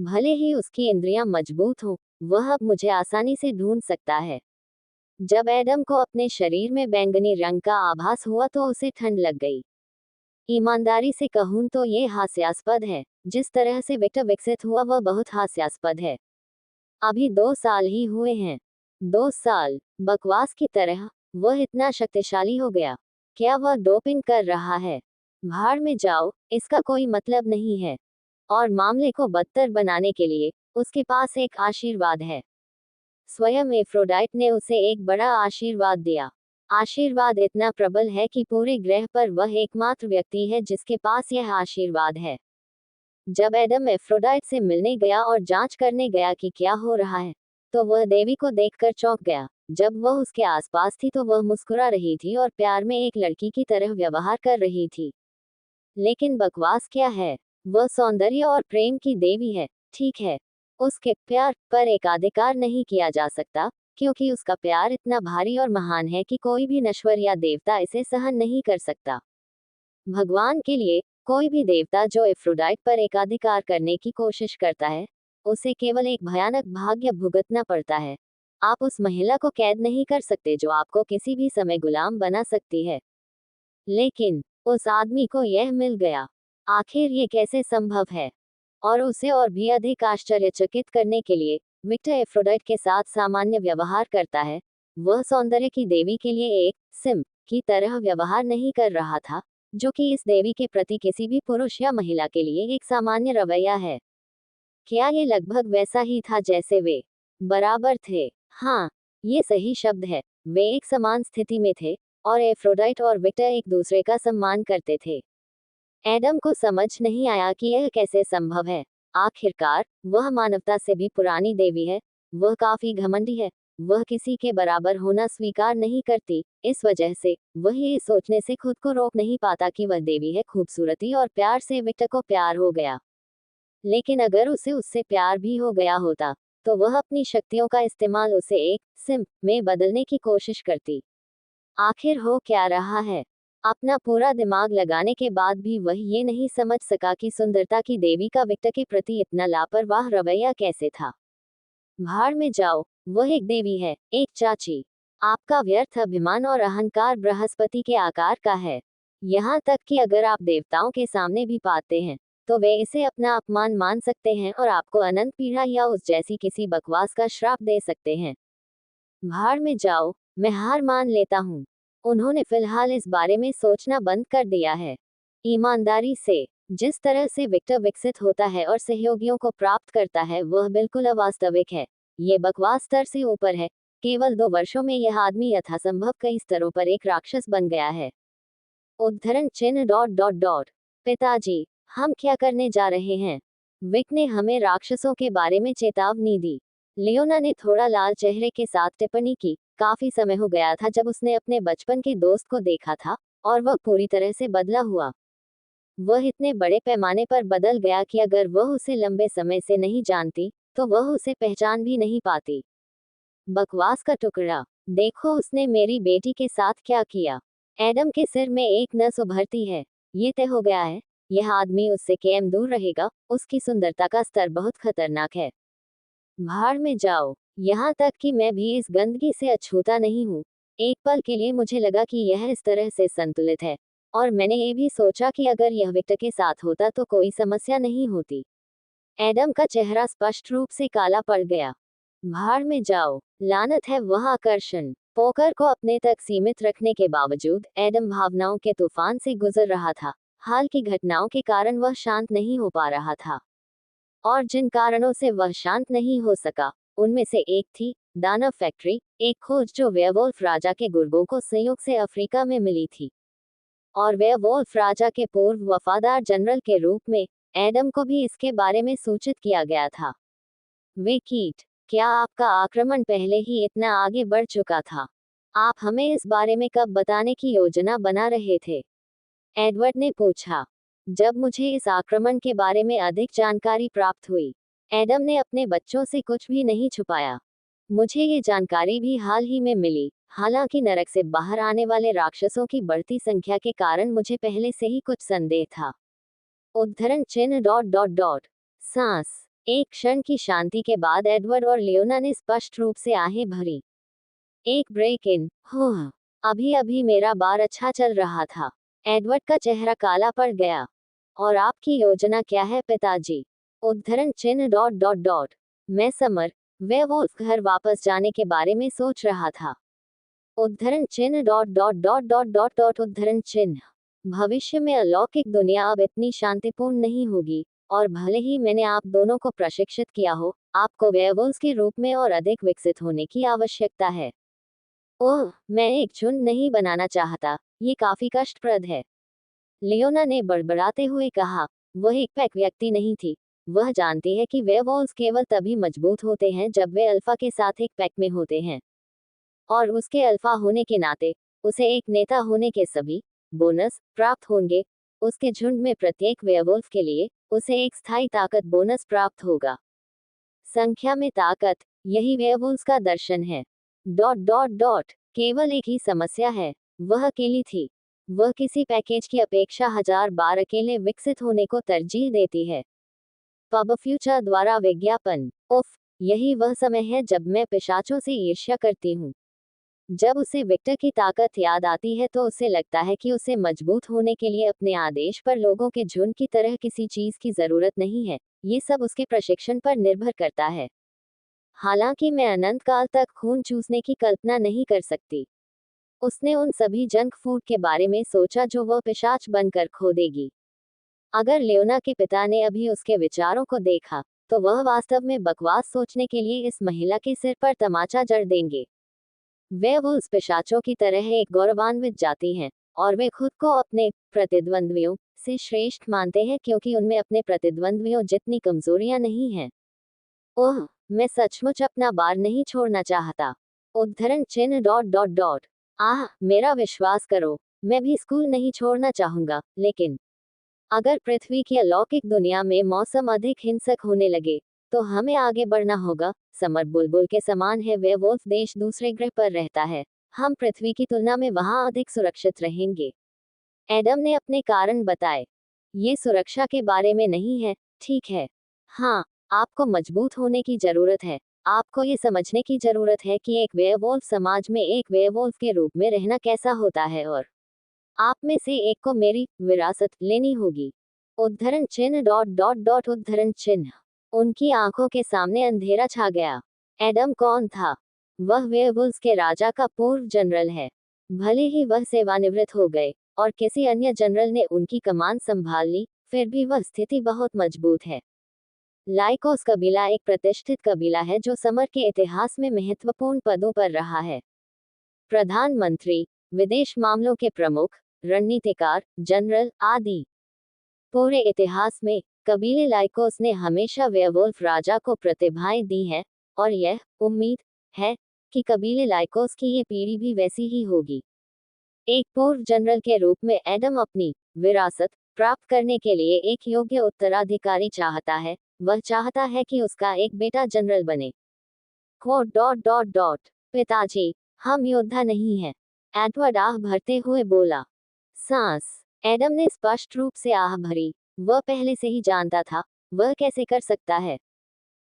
भले ही उसकी इंद्रियां मजबूत हों, वह अब मुझे आसानी से ढूंढ सकता है। जब एडम को अपने शरीर में बैंगनी रंग का आभास हुआ तो उसे ठंड लग गई। ईमानदारी से कहूं तो ये हास्यास्पद है। जिस तरह से विक्टर विकसित हुआ वह बहुत हास्यास्पद है। अभी 2 साल ही हुए हैं। 2 साल, बकवास की तरह। वह इतना शक्तिशाली हो गया। क्या वह डोपिंग कर रहा है? भाड़ में जाओ, इसका कोई मतलब नहीं है। और मामले को बदतर बनाने के लिए, उसके पास एक आशीर्वाद है। स्वयं एफ्रोडाइट ने उसे एक बड़ा आशीर्वाद दिया। आशीर्वाद इतना प्रबल है कि पूरे ग्रह पर वह एकमात्र व्यक्ति है जिसके पास यह आशीर्वाद है। जब एडम एफ्रोडाइट से मिलने गया और जांच करने गया कि क्या हो रहा है, तो वह देवी को देखकर चौंक गया। जब वह उसके आसपास थी तो वह मुस्कुरा रही थी और प्यार में एक लड़की की तरह व्यवहार कर रही थी। लेकिन बकवास क्या है? वह सौंदर्य और प्रेम की देवी है, ठीक है। उसके प्यार पर एकाधिकार नहीं किया जा सकता, क्योंकि उसका प्यार इतना भारी और महान है कि कोई भी नश्वर या देवता इसे सहन नहीं कर सकता। भगवान के लिए, कोई भी देवता जो एफ्रोडाइट पर एकाधिकार करने की कोशिश करता है, उसे केवल एक भयानक भाग्य भुगतना पड़ता है। आप उस महिला को कैद नहीं कर सकते जो आपको किसी भी समय गुलाम बना सकती है। लेकिन उस आदमी को यह मिल गया। आखिर ये कैसे संभव है? और उसे और भी अधिक आश्चर्यचकित करने के लिए, विक्टर एफ्रोडाइट के साथ सामान्य व्यवहार करता है। वह सौंदर्य की देवी के लिए एक सिम की तरह व्यवहार नहीं कर रहा था, जो कि इस देवी के प्रति किसी भी पुरुष या महिला के लिए एक सामान्य रवैया है। क्या ये लगभग वैसा ही था जैसे वे बराबर थे? हाँ, ये सही शब्द है। वे एक समान स्थिति में थे, और एफ्रोडाइट और विक्टर एक दूसरे का सम्मान करते थे। एडम को समझ नहीं आया कि यह कैसे संभव है। आखिरकार, वह मानवता से भी पुरानी देवी है। वह काफी घमंडी है, वह किसी के बराबर होना स्वीकार नहीं करती। इस वजह से वह ये सोचने से खुद को रोक नहीं पाता कि वह देवी है। खूबसूरती और प्यार से विक्टर को प्यार हो गया, लेकिन अगर उसे उससे प्यार भी हो गया होता तो वह अपनी शक्तियों का इस्तेमाल उसे एक सिम में बदलने की कोशिश करती। आखिर हो क्या रहा है? अपना पूरा दिमाग लगाने के बाद भी वह ये नहीं समझ सका कि सुंदरता की देवी का विक्टर के प्रति इतना लापरवाह रवैया कैसे था। भाड़ में जाओ, वह एक देवी है, एक चाची। आपका व्यर्थ अभिमान और अहंकार बृहस्पति के आकार का है। यहाँ तक कि अगर आप देवताओं के सामने भी पाते हैं तो वे इसे अपना अपमान मान सकते हैं और आपको अनंत पीड़ा या उस जैसी किसी बकवास का श्राप दे सकते हैं। भाड़ में जाओ, मैं हार मान लेता हूँ। उन्होंने फिलहाल इस बारे में सोचना बंद कर दिया है। ईमानदारी से जिस तरह से विक्टर विकसित होता है और सहयोगियों को प्राप्त करता है वह बिल्कुल अवास्तविक है। ये बकवास स्तर से ऊपर है। केवल 2 वर्षों में यह आदमी यथासंभव कई स्तरों पर एक राक्षस बन गया है। उद्धरण चिन्ह डॉट डॉट डॉट। पिताजी, हम क्या करने जा रहे हैं? विक ने हमें राक्षसों के बारे में चेतावनी दी। लियोना ने थोड़ा लाल चेहरे के साथ टिप्पणी की। काफी समय हो गया था जब उसने अपने बचपन के दोस्त को देखा था और वह पूरी तरह से बदला हुआ। वह इतने बड़े पैमाने पर बदल गया कि अगर वह उसे लंबे समय से नहीं जानती तो वह उसे पहचान भी नहीं पाती। बकवास का टुकड़ा, देखो उसने मेरी बेटी के साथ क्या किया। एडम के सिर में एक नस उभरती है। ये तय हो गया है, यह आदमी उससे केम दूर रहेगा। उसकी सुंदरता का स्तर बहुत खतरनाक है। भाड़ में जाओ, यहाँ तक कि मैं भी इस गंदगी से अछूता नहीं हूँ। एक पल के लिए मुझे लगा कि यह इस तरह से संतुलित है और मैंने ये भी सोचा कि अगर यह विक्टर के साथ होता तो कोई समस्या नहीं होती। एडम का चेहरा स्पष्ट रूप से काला पड़ गया। भाड़ में जाओ, लानत है वह आकर्षण। पोकर को अपने तक सीमित रखने के बावजूद एडम भावनाओं के तूफान से गुजर रहा था। हाल की घटनाओं के कारण वह शांत नहीं हो पा रहा था और जिन कारणों से वह शांत नहीं हो सका उनमें से एक थी दानव फैक्ट्री, एक खोज जो वेयरवुल्फ राजा के गुर्गों को संयोग से अफ्रीका में मिली थी और वेयरवुल्फ राजा के पूर्व वफादार जनरल के रूप में एडम को भी इसके बारे में सूचित किया गया था। वे कीट, क्या आपका आक्रमण पहले ही इतना आगे बढ़ चुका था? आप हमें इस बारे में कब बताने की योजना बना रहे थे? एडवर्ड ने पूछा। जब मुझे इस आक्रमण के बारे में अधिक जानकारी प्राप्त हुई। एडम ने अपने बच्चों से कुछ भी नहीं छुपाया। मुझे ये जानकारी भी हाल ही में मिली। हालांकि नरक से बाहर आने वाले राक्षसों की बढ़ती संख्या के कारण मुझे पहले से ही कुछ संदेह था। उद्धरण चिन्ह डॉट डॉट डॉट। सांस। एक क्षण की शांति के बाद एडवर्ड और लियोना ने स्पष्ट रूप से आहें भरी। एक ब्रेक इन हो, अभी अभी मेरा बार अच्छा चल रहा था। एडवर्ड का चेहरा काला पड़ गया। और आपकी योजना क्या है पिताजी? उद्धरण चिन्ह डॉट डॉट डॉट। मैं समर वेयरवुल्फ घर वापस जाने के बारे में सोच रहा था। उद्धरण चिन्ह dot dot dot dot dot dot. उद्धरण चिन्ह। भविष्य में अलौकिक दुनिया अब इतनी शांतिपूर्ण नहीं होगी और भले ही मैंने आप दोनों को प्रशिक्षित किया हो, आपको वेयरवुल्फ के रूप में और अधिक विकसित होने की आवश्यकता है। ओह, मैं एक झुंड नहीं बनाना चाहता, ये काफी कष्टप्रद है। लियोना ने बड़बड़ाते हुए कहा। वह एक पैक व्यक्ति नहीं थी। वह जानती है कि वेयरवुल्फ केवल तभी मजबूत होते हैं जब वे अल्फा के साथ एक पैक में होते हैं और उसके अल्फा होने के नाते उसे एक नेता होने के सभी बोनस प्राप्त होंगे। उसके झुंड में प्रत्येक वेयरवुल्फ के लिए उसे एक स्थायी ताकत बोनस प्राप्त होगा। संख्या में ताकत, यही वेयरवुल्फ का दर्शन है। Dot dot dot. केवल एक ही समस्या है, वह अकेली थी। वह किसी पैकेज की अपेक्षा 1000 बार अकेले विकसित होने को तरजीह देती है। पब फ्यूचर द्वारा विज्ञापन। उफ, यही वह समय है जब मैं पिशाचों से ईर्ष्या करती हूँ। जब उसे विक्टर की ताकत याद आती है तो उसे लगता है कि उसे मजबूत होने के लिए अपने आदेश पर लोगों के झुंड की तरह किसी चीज की जरूरत नहीं है। ये सब उसके प्रशिक्षण पर निर्भर करता है। हालांकि मैं अनंत काल तक खून चूसने की कल्पना नहीं कर सकती। उसने उन सभी जंक फूड के बारे में सोचा जो वह पिशाच बनकर खो देगी। अगर लियोना के पिता ने अभी उसके विचारों को देखा तो वह वास्तव में बकवास सोचने के लिए इस महिला के सिर पर तमाचा जड़ देंगे। वेयरवुल्फ पिशाचों की तरह एक गौरवान्वित जाति हैं और वे खुद को अपने प्रतिद्वंद्वियों से श्रेष्ठ मानते हैं क्योंकि उनमें अपने प्रतिद्वंद्वियों जितनी कमजोरियां नहीं हैं। ओह, मैं सचमुच अपना बार नहीं छोड़ना चाहता। उद्धरण चिन्ह डॉट डॉट डॉट। आह, मेरा विश्वास करो, मैं भी स्कूल नहीं छोड़ना चाहूंगा, लेकिन अगर पृथ्वी की अलौकिक दुनिया में मौसम अधिक हिंसक होने लगे, तो हमें आगे बढ़ना होगा। समर बुलबुल के समान है, वेयरवुल्फ देश दूसरे ग्रह पर रहता है। हम पृथ्वी की तुलना में वहां अधिक सुरक्षित रहेंगे। एडम ने अपने कारण बताए। ये सुरक्षा के बारे में नहीं है, ठीक है। हाँ, आपको मजबूत होने की जरूरत है। आपको ये समझने की जरूरत है कि एक वेयरवुल्फ समाज में एक वेयरवुल्फ के रूप में रहना कैसा होता है, और आप में से एक को मेरी विरासत लेनी होगी। उद्धरण चिन्ह डॉट डॉट डॉट उद्धरण चिन्ह। उनकी आंखों के सामने अंधेरा छा गया। एडम कौन था? वह वेयरवुल्व्स के राजा का पूर्व जनरल है। भले ही वह सेवानिवृत्त हो गए और किसी अन्य जनरल ने उनकी कमान संभाल ली, फिर भी वह स्थिति बहुत मजबूत है। लाइकोस कबीला एक प्रतिष्ठित कबीला है जो समर के इतिहास में महत्वपूर्ण पदों पर रहा है। प्रधानमंत्री, विदेश मामलों के प्रमुख, रणनीतिकार, जनरल आदि। पूरे इतिहास में कबीले लाइकोस ने हमेशा वेयरवुल्फ राजा को प्रतिभाएं दी हैं, और यह उम्मीद है कि कबीले लाइकोस की ये पीढ़ी भी वैसी ही होगी। एक पूर्व जनरल के रूप में एडम अपनी विरासत प्राप्त करने के लिए एक योग्य उत्तराधिकारी चाहता है। वह चाहता है कि उसका एक बेटा जनरल बने। Quote dot dot dot. पिताजी, हम योद्धा नहीं हैं, एडवर्ड आह भरते हुए बोला। सांस। एडम ने स्पष्ट रूप से आह भरी। वह पहले से ही जानता था, वह कैसे कर सकता है।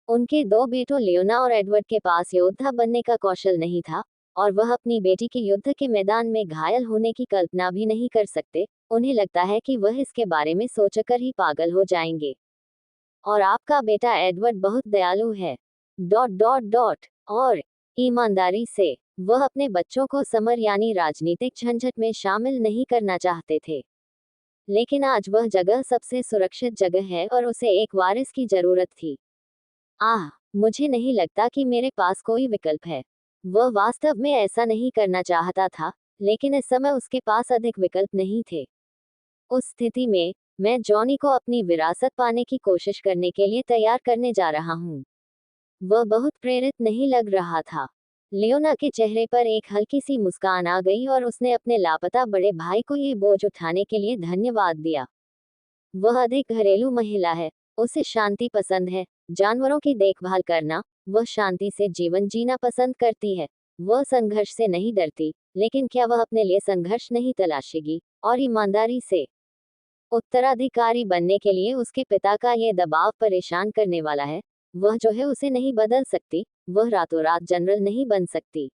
उनके दो बेटों लियोना और एडवर्ड के पास योद्धा बनने का कौशल नहीं था, और वह अपनी बेटी के युद्ध के मैदान में घायल होने की कल्पना भी नहीं कर सकते। उन्हें लगता है कि वह इसके बारे में सोचकर ही पागल हो जाएंगे। और आपका बेटा एडवर्ड बहुत दयालु है। Dot dot dot. और ईमानदारी से। वह अपने बच्चों को समर यानी राजनीतिक झंझट में शामिल नहीं करना चाहते थे। लेकिन आज वह जगह सबसे सुरक्षित जगह है और उसे एक वारिस की जरूरत थी। आह, मुझे नहीं लगता कि मेरे पास कोई विकल्प है। वह वास्तव में ऐसा नहीं करना चाहता था, लेकिन इस समय उसके पास अधिक विकल्प नहीं थे। उस स्थिति में, मैं जॉनी को अपनी विरासत पाने की कोशिश करने के लिए तैयार करने जा रहा हूँ। वह बहुत प्रेरित नहीं लग रहा था। लियोना के चेहरे पर एक हल्की सी मुस्कान आ गई और उसने अपने लापता बड़े भाई को ये बोझ उठाने के लिए धन्यवाद दिया। वह अधिक घरेलू महिला है, उसे शांति पसंद है, जानवरों की देखभाल करना। वह शांति से जीवन जीना पसंद करती है। वह संघर्ष से नहीं डरती, लेकिन क्या वह अपने लिए संघर्ष नहीं तलाशेगी? और ईमानदारी से। उत्तराधिकारी बनने के लिए उसके पिता का यह दबाव परेशान करने वाला है। वह जो है उसे नहीं बदल सकती, वह रातों रात जनरल नहीं बन सकती।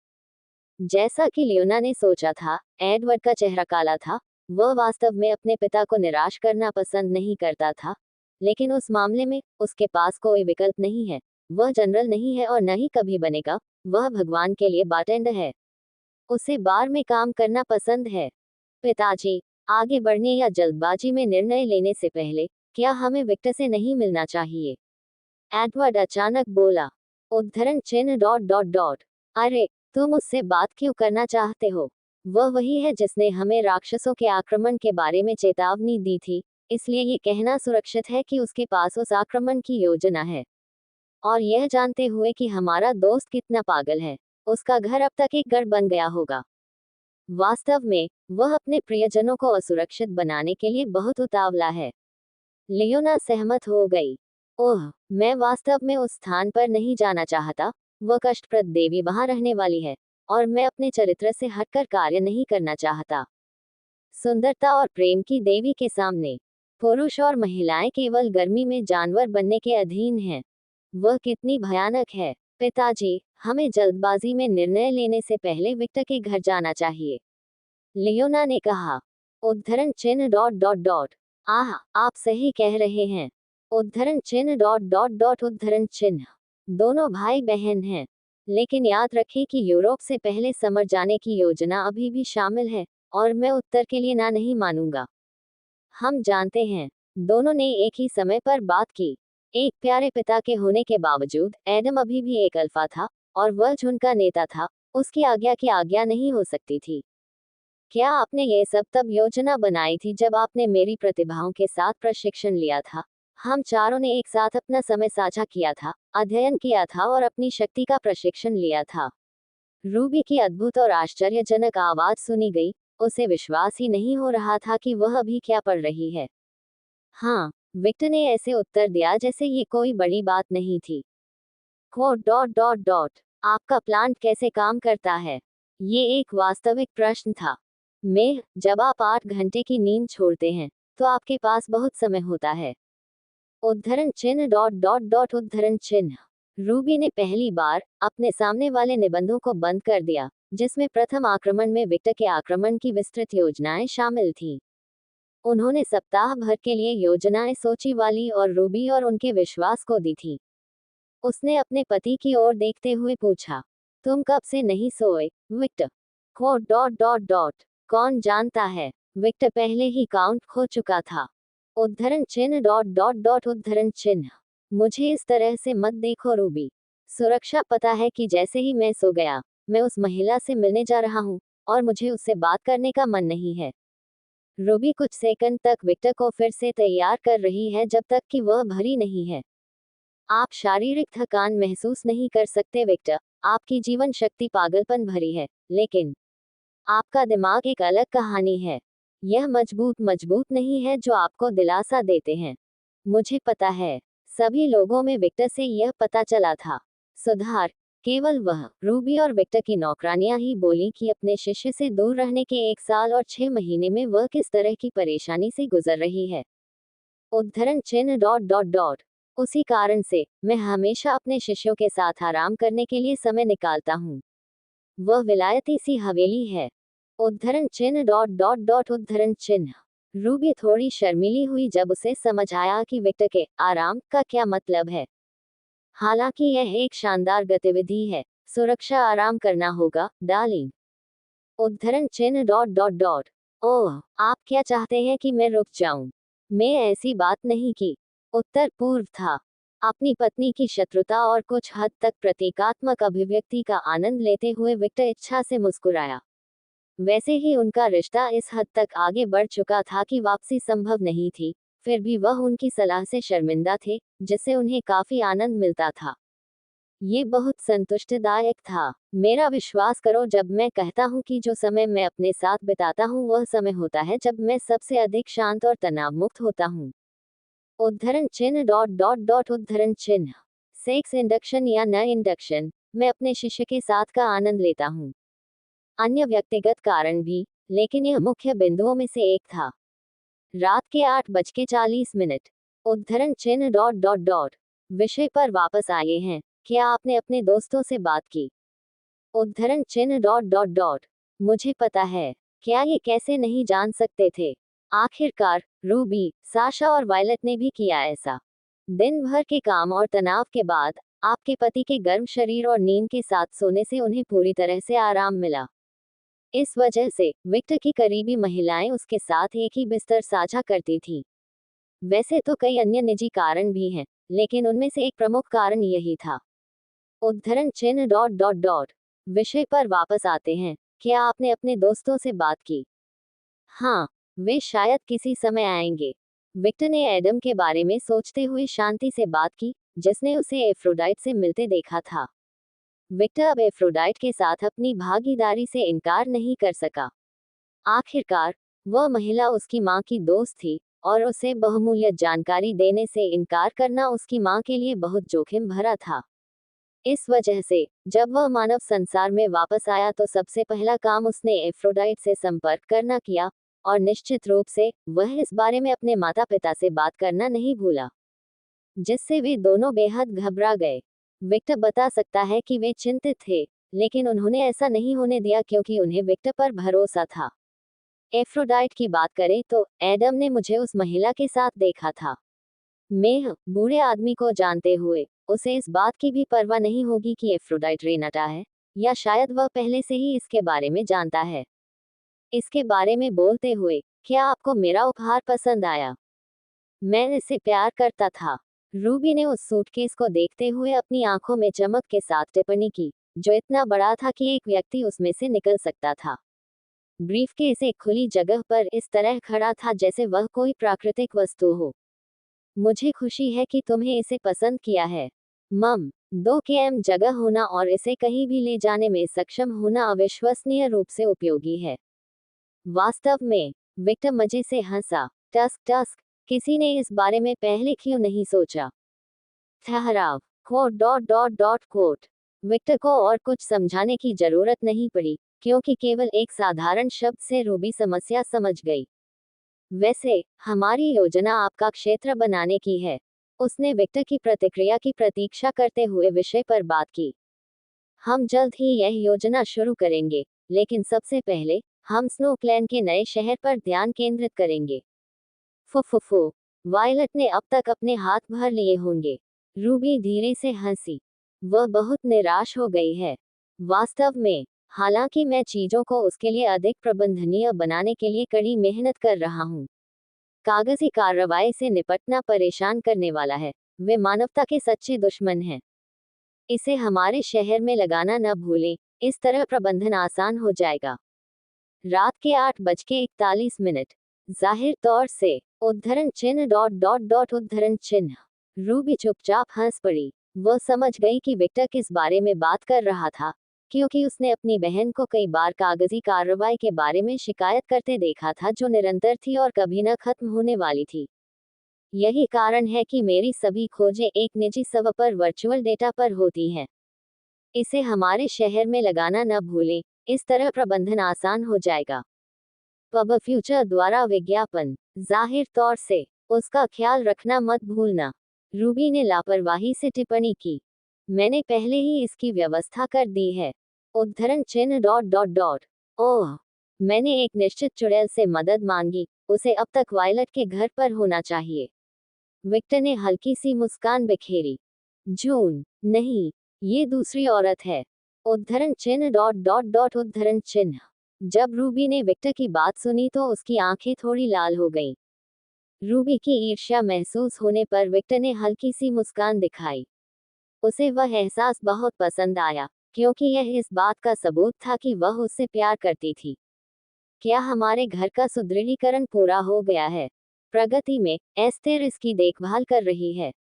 जैसा कि लियोना ने सोचा था, एडवर्ड का चेहरा काला था। वह वास्तव में अपने पिता को निराश करना पसंद नहीं करता था, लेकिन उस मामले में उसके पास कोई विकल्प नहीं है। वह जनरल नहीं है और न ही कभी बनेगा। वह भगवान के लिए बारटेंडर है। उसे बार में काम करना पसंद है। पिताजी, आगे बढ़ने या जल्दबाजी में निर्णय लेने से पहले, क्या हमें विक्टर से नहीं मिलना चाहिए? एडवर्ड अचानक बोला। उद्धरण चिन्ह डॉट डॉट डॉट। अरे, तुम उससे बात क्यों करना चाहते हो? वह वही है जिसने हमें राक्षसों के आक्रमण के बारे में चेतावनी दी थी, इसलिए ये कहना सुरक्षित है कि उसके पास उस आक्रमण की योजना है। और यह जानते हुए कि हमारा दोस्त कितना पागल है, उसका घर अब तक एक गढ़ बन गया होगा। वास्तव में, वह अपने प्रियजनों को असुरक्षित बनाने के लिए बहुत उतावला है। लियोना सहमत हो गई। ओह, मैं वास्तव में उस स्थान पर नहीं जाना चाहता। वह कष्टप्रद देवी वहां रहने वाली है, और मैं अपने चरित्र से हटकर कार्य नहीं करना चाहता। सुंदरता और प्रेम की देवी के सामने पुरुष और महिलाएं केवल गर्मी में जानवर बनने के अधीन हैं। वह कितनी भयानक है। पिताजी, हमें जल्दबाजी में निर्णय लेने से पहले विक्टर के घर जाना चाहिए, लियोना ने कहा। उद्धरण चिन्ह डॉट डॉट डॉट। आह, आप सही कह रहे हैं। उद्धरण चिन्ह डॉट डॉट डॉट उद्धरण चिन्ह। दोनों भाई बहन हैं, लेकिन याद रखें कि यूरोप से पहले समर जाने की योजना अभी भी शामिल है, और मैं उत्तर के लिए ना नहीं मानूंगा। हम जानते हैं। दोनों ने एक ही समय पर बात की। एक प्यारे पिता के होने के बावजूद एडम अभी भी एक अल्फा था, और वह झुंड का नेता था। उसकी आज्ञा की आज्ञा नहीं हो सकती थी। क्या आपने ये सब तब योजना बनाई थी जब आपने मेरी प्रतिभाओं के साथ प्रशिक्षण लिया था? हम चारों ने एक साथ अपना समय साझा किया था, अध्ययन किया था और अपनी शक्ति का प्रशिक्षण लिया था। रूबी की अद्भुत और आश्चर्यजनक आवाज सुनी गई। उसे विश्वास ही नहीं हो रहा था कि वह अभी क्या पढ़ रही है। हाँ, विक्टर ने ऐसे उत्तर दिया जैसे ये कोई बड़ी बात नहीं थी। Code dot dot dot. आपका प्लांट कैसे काम करता है? ये एक वास्तविक प्रश्न था। जब आप 8 घंटे की नींद छोड़ते हैं, तो आपके पास बहुत समय होता है। उद्धरण चिन्ह डॉट डॉट डॉट उद्धरण चिन्ह। रूबी ने पहली बार अपने सामने वाले निबंधों को बंद कर दिया, जिसमें प्रथम आक्रमण में विक्टर के आक्रमण की विस्तृत योजनाएं शामिल थीं। उन्होंने सप्ताह भर के लिए योजनाएं सोची वाली और रूबी और उनके विश्वास को दी थी। उसने अपने पति की ओर देखते हुए पूछा, तुम कब से नहीं सोए, Victor? Quote dot dot dot. कौन जानता है, विक्टर पहले ही काउंट खो चुका था। उद्धरण चिन्ह डॉट डॉट डॉट उद्धरण चिन्ह। मुझे इस तरह से मत देखो रूबी। सुरक्षा पता है कि जैसे ही मैं सो गया, मैं उस महिला से मिलने जा रहा हूँ, और मुझे उससे बात करने का मन नहीं है। रूबी कुछ सेकंड तक विक्टर को फिर से तैयार कर रही है जब तक कि वह भरी नहीं है। आप शारीरिक थकान महसूस नहीं कर सकते विक्टर, आपकी जीवन शक्ति पागलपन भरी है, लेकिन आपका दिमाग एक अलग कहानी है। यह मजबूत मजबूत नहीं है जो आपको दिलासा देते हैं। मुझे पता है, सभी लोगों में विक्टर से यह पता चला था। सुधार, केवल वह, रूबी और विक्टर की नौकरानियां ही बोली कि अपने शिष्य से दूर रहने के 1 साल और 6 महीने में वह किस तरह की परेशानी से गुजर रही है। उद्धरण चिन्ह डॉट डॉट डॉट। उसी कारण से मैं हमेशा अपने शिष्यों के साथ आराम करने के लिए समय निकालता हूँ। वह विलायती सी हवेली है। उद्धरण चिन्ह डॉट डॉट डॉट उद्धरण चिन्ह। रूबी थोड़ी शर्मीली हुई जब उसे समझ आया कि विक्टर के आराम का क्या मतलब है। हालांकि यह एक शानदार गतिविधि है। सुरक्षा आराम करना होगा, डार्लिंग। उद्धरण चिन्ह डॉट डॉट डॉट। ओह, आप क्या चाहते हैं कि मैं रुक जाऊं? मैं ऐसी बात नहीं की। उत्तर पूर्व था। अपनी पत्नी की शत्रुता और कुछ हद तक प्रतीकात्मक अभिव्यक्ति का आनंद लेते हुए विक्टर इच्छा से मुस्कुराया। वैसे ही उनका रिश्ता इस हद तक आगे बढ़ चुका था कि वापसी संभव नहीं थी, फिर भी वह उनकी सलाह से शर्मिंदा थे, जिससे उन्हें काफी आनंद मिलता था। ये बहुत संतुष्टिदायक था। मेरा विश्वास करो जब मैं कहता हूँ कि जो समय मैं अपने साथ बिताता हूँ वह समय होता है जब मैं सबसे अधिक शांत और तनाव मुक्त होता हूँ। उद्धरण चिन्ह डॉट डॉट डॉट उद्धरण चिन्ह। सेक्स इंडक्शन या न इंडक्शन, मैं अपने शिष्य के साथ का आनंद लेता हूँ। अन्य व्यक्तिगत कारण भी, लेकिन यह मुख्य बिंदुओं में से एक था। रात के 8:40। उद्धरण चिन्ह डॉट डॉट डॉट। विषय पर वापस आए हैं, क्या आपने अपने दोस्तों से बात की? उद्धरण चिन्ह डॉट डॉट डॉट। मुझे पता है, क्या ये कैसे नहीं जान सकते थे? आखिरकार, रूबी, साशा और वायलट ने भी किया ऐसा। दिन भर के काम और तनाव के बाद, आपके पति के गर्म शरीर और नींद के साथ सोने से उन्हें पूरी तरह से आराम मिला। इस वजह से, विक्टर की करीबी महिलाएं उसके साथ एक ही बिस्तर साझा करती थीं। वैसे तो कई अन्य निजी कारण भी हैं, लेकिन उनमें से एक प्रमुख कारण यही था। उद्धरण चिन्ह डॉट डॉट डॉट। विषय पर वापस आते हैं, क्या आपने अपने दोस्तों से बात की? हाँ, वे शायद किसी समय आएंगे। विक्टर ने एडम के बारे में सोचते हुए शांति से बात की, जिसने उसे एफ्रोडाइट से मिलते देखा था। विक्टर अब एफ्रोडाइट के साथ अपनी भागीदारी से इनकार नहीं कर सका। आखिरकार, वह महिला उसकी मां की दोस्त थी, और उसे बहुमूल्य जानकारी देने से इनकार करना उसकी मां के लिए बहुत जोखिम भरा था। इस वजह से, जब वह मानव संसार में वापस आया तो सबसे पहला काम उसने एफ्रोडाइट से संपर्क करना किया, और निश्चित रूप से, वह इस बारे में अपने माता पिता से बात करना नहीं भूला, जिससे वे दोनों बेहद घबरा गए। विक्टर बता सकता है कि वे चिंतित थे, लेकिन उन्होंने ऐसा नहीं होने दिया क्योंकि उन्हें विक्टर पर भरोसा था। एफ्रोडाइट की बात करें तो, एडम ने मुझे उस महिला के साथ देखा था। मैं, बूढ़े आदमी को जानते हुए, उसे इस बात की भी परवाह नहीं होगी कि एफ्रोडाइट रेनटा है, या शायद वह पहले से ही इसके बारे में जानता है। इसके बारे में बोलते हुए, क्या आपको मेरा उपहार पसंद आया? मैं इसे प्यार करता था। रूबी ने उस सूटकेस को देखते हुए अपनी आंखों में चमक के साथ टिप्पणी की, जो इतना बड़ा था कि एक व्यक्ति उसमें से निकल सकता था। ब्रीफकेस एक खुली जगह पर इस तरह खड़ा था जैसे वह कोई प्राकृतिक वस्तु हो। मुझे खुशी है कि तुम्हें इसे पसंद किया है। मम 2 km जगह होना और इसे कहीं भी ले जाने में सक्षम होना अविश्वसनीय रूप से उपयोगी है। वास्तव में, विक्टर मजे से हंसा। टस्क टस्क, किसी ने इस बारे में पहले क्यों नहीं सोचा? ठहराव, quote dot dot dot quote. Victor को और कुछ समझाने की जरूरत नहीं पड़ी, क्योंकि केवल एक साधारण शब्द से रूबी समस्या समझ गई। वैसे, हमारी योजना आपका क्षेत्र बनाने की है। उसने विक्टर की प्रतिक्रिया की प्रतीक्षा करते हुए विषय पर बात की। हम जल्द ही यह योजना शुरू करेंगे, लेकिन सबसे पहले हम स्नो क्लैन के नए शहर पर ध्यान केंद्रित करेंगे। फुफुफु, वायलट ने अब तक अपने हाथ भर लिए होंगे। रूबी धीरे से हंसी। वह बहुत निराश हो गई है। वास्तव में, हालांकि मैं चीजों को उसके लिए अधिक प्रबंधनीय बनाने के लिए कड़ी मेहनत कर रहा हूँ। कागजी कार्रवाई से निपटना परेशान करने वाला है। वे मानवता के सच्चे दुश्मन हैं। इसे हमारे शहर में लगाना न भूलें, इस तरह प्रबंधन आसान हो जाएगा। रात के 8:41। जाहिर तौर से, उद्धरण चिन्ह डॉट डॉट डॉट उद्धरण चिन्ह। रूबी चुपचाप हंस पड़ी। वह समझ गई कि विक्टर किस बारे में बात कर रहा था, क्योंकि उसने अपनी बहन को कई बार कागजी कार्रवाई के बारे में शिकायत करते देखा था, जो निरंतर थी और कभी न खत्म होने वाली थी। यही कारण है कि मेरी सभी खोजें एक निजी सर्वर पर वर्चुअल डेटा पर होती हैं। इसे हमारे शहर में लगाना न भूलें, इस तरह प्रबंधन आसान हो जाएगा। पब फ्यूचर द्वारा विज्ञापन। जाहिर तौर से, उसका ख्याल रखना मत भूलना। रूबी ने लापरवाही से टिप्पणी की। मैंने पहले ही इसकी व्यवस्था कर दी है। उद्धरण चिन्ह डॉट डॉट डॉट। ओह, मैंने एक निश्चित चुड़ैल से मदद मांगी, उसे अब तक वायलट के घर पर होना चाहिए। विक्टर ने हल्की सी मुस्कान बिखेरी। जून, नहीं, ये दूसरी औरत है। उद्धरण चिन्ह डॉट डॉट डॉट उद्धरण चिन्ह। जब रूबी ने विक्टर की बात सुनी तो उसकी आंखें थोड़ी लाल हो गईं। रूबी की ईर्ष्या महसूस होने पर विक्टर ने हल्की सी मुस्कान दिखाई। उसे वह एहसास बहुत पसंद आया, क्योंकि यह इस बात का सबूत था कि वह उससे प्यार करती थी। क्या हमारे घर का सुदृढ़ीकरण पूरा हो गया है? प्रगति में, एस्थेर इसकी देखभाल कर रही है।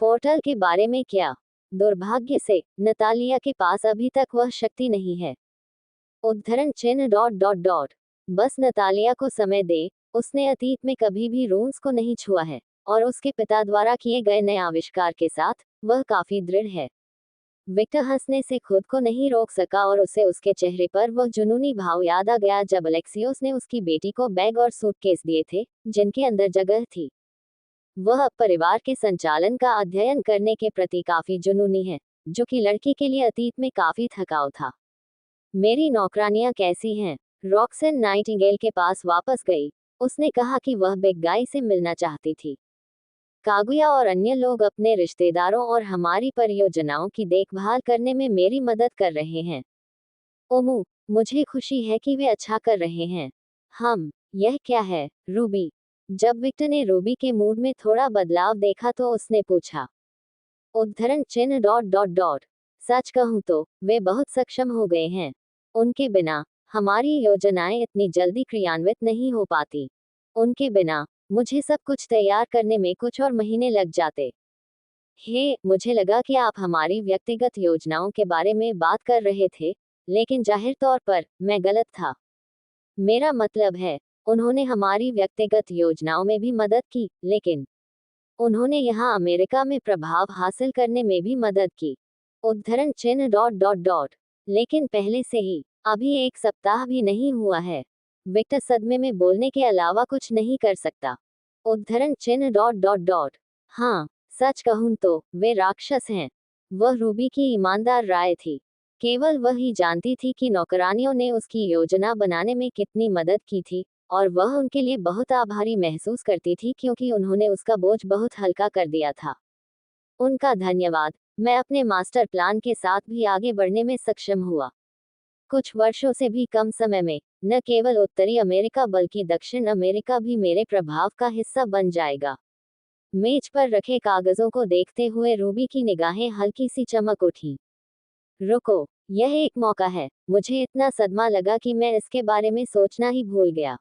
पोर्टल के बारे में क्या? दुर्भाग्य से, नतालिया के पास अभी तक वह शक्ति नहीं है। उद्धरण चिन्ह डॉट डॉट डॉट। बस नतालिया को समय दे। उसने अतीत में कभी भी रून्स को नहीं छुआ है, और उसके पिता द्वारा किए गए नए आविष्कार के साथ, वह काफी दृढ़ है। विक्टर हंसने से खुद को नहीं रोक सका और उसे उसके चेहरे पर वह जुनूनी भाव याद आ गया जब अलेक्सियोस ने उसकी बेटी को बैग और सूटकेस दिए थे, जिनके अंदर जगह थी। वह अब परिवार के संचालन का अध्ययन करने के प्रति काफी जुनूनी है, जो कि लड़की के लिए अतीत में काफी थकाऊ था। मेरी नौकरानियां कैसी हैं? रॉक्सन नाइटिंगेल के पास वापस गई। उसने कहा कि वह बिग गाय से मिलना चाहती थी। कागुया और अन्य लोग अपने रिश्तेदारों और हमारी परियोजनाओं की देखभाल करने में मेरी मदद कर रहे हैं। ओमू, मुझे खुशी है कि वे अच्छा कर रहे हैं। यह क्या है, रूबी? जब विक्टर ने रूबी के मूड में थोड़ा बदलाव देखा तो उसने पूछा। उद्धरण चिन्ह डॉट डॉट डॉट। सच कहूं तो, वे बहुत सक्षम हो गए हैं। उनके बिना, हमारी योजनाएं इतनी जल्दी क्रियान्वित नहीं हो पाती। उनके बिना, मुझे सब कुछ तैयार करने में कुछ और महीने लग जाते। मुझे लगा कि आप हमारी व्यक्तिगत योजनाओं के बारे में बात कर रहे थे, लेकिन जाहिर तौर पर, मैं गलत था। मेरा मतलब है, उन्होंने हमारी व्यक्तिगत योजनाओं में भी मदद की, लेकिन उन्होंने यहाँ अमेरिका में प्रभाव हासिल करने में भी मदद की। उद्धरण चिन्ह डॉट डॉट डॉट। लेकिन पहले से ही, अभी 1 सप्ताह भी नहीं हुआ है। विक्टर सदमे में बोलने के अलावा कुछ नहीं कर सकता। उद्धरण चिन्ह डॉट डॉट डॉट। हाँ, सच कहूं तो, वे राक्षस हैं। वह रूबी की ईमानदार राय थी। केवल वह ही जानती थी कि नौकरानियों ने उसकी योजना बनाने में कितनी मदद की थी, और वह उनके लिए बहुत आभारी महसूस करती थी क्योंकि उन्होंने उसका बोझ बहुत हल्का कर दिया था। उनका धन्यवाद। मैं अपने मास्टर प्लान के साथ भी आगे बढ़ने में सक्षम हुआ। कुछ वर्षों से भी कम समय में, न केवल उत्तरी अमेरिका बल्कि दक्षिण अमेरिका भी मेरे प्रभाव का हिस्सा बन जाएगा। मेज पर रखे कागजों को देखते हुए रूबी की निगाहें हल्की सी चमक उठी। रुको, यह एक मौका है। मुझे इतना सदमा लगा कि मैं इसके बारे में सोचना ही भूल गया।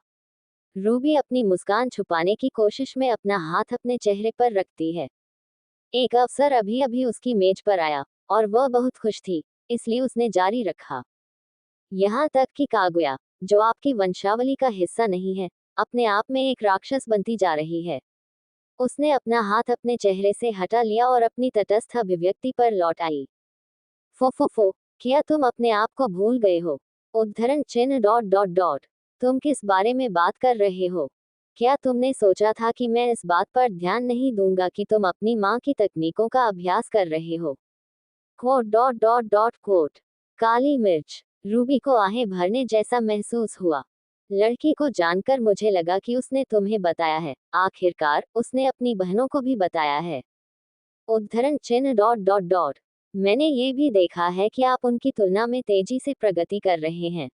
रूबी अपनी मुस्कान छुपाने की कोशिश में अपना हाथ अपने चेहरे पर रखती है। एक अफसर अभी अभी उसकी मेज पर आया और वह बहुत खुश थी, इसलिए उसने जारी रखा। यहाँ तक कि कागुया, जो आपकी वंशावली का हिस्सा नहीं है, अपने आप में एक राक्षस बनती जा रही है। उसने अपना हाथ अपने चेहरे से हटा लिया और अपनी तटस्थ अभिव्यक्ति पर लौट आई। फो, क्या तुम अपने आप को भूल गए हो? उद्धरण चिन्ह डॉट डॉट डॉट। तुम किस बारे में बात कर रहे हो? क्या तुमने सोचा था कि मैं इस बात पर ध्यान नहीं दूंगा कि तुम अपनी माँ की तकनीकों का अभ्यास कर रहे हो? Quote dot dot dot quote. काली मिर्च। रूबी को आहें भरने जैसा महसूस हुआ। लड़की को जानकर मुझे लगा कि उसने तुम्हें बताया है, आखिरकार उसने अपनी बहनों को भी बताया है। उद्धरण चिन्ह डॉट डॉट डॉट। मैंने ये भी देखा है कि आप उनकी तुलना में तेजी से प्रगति कर रहे हैं।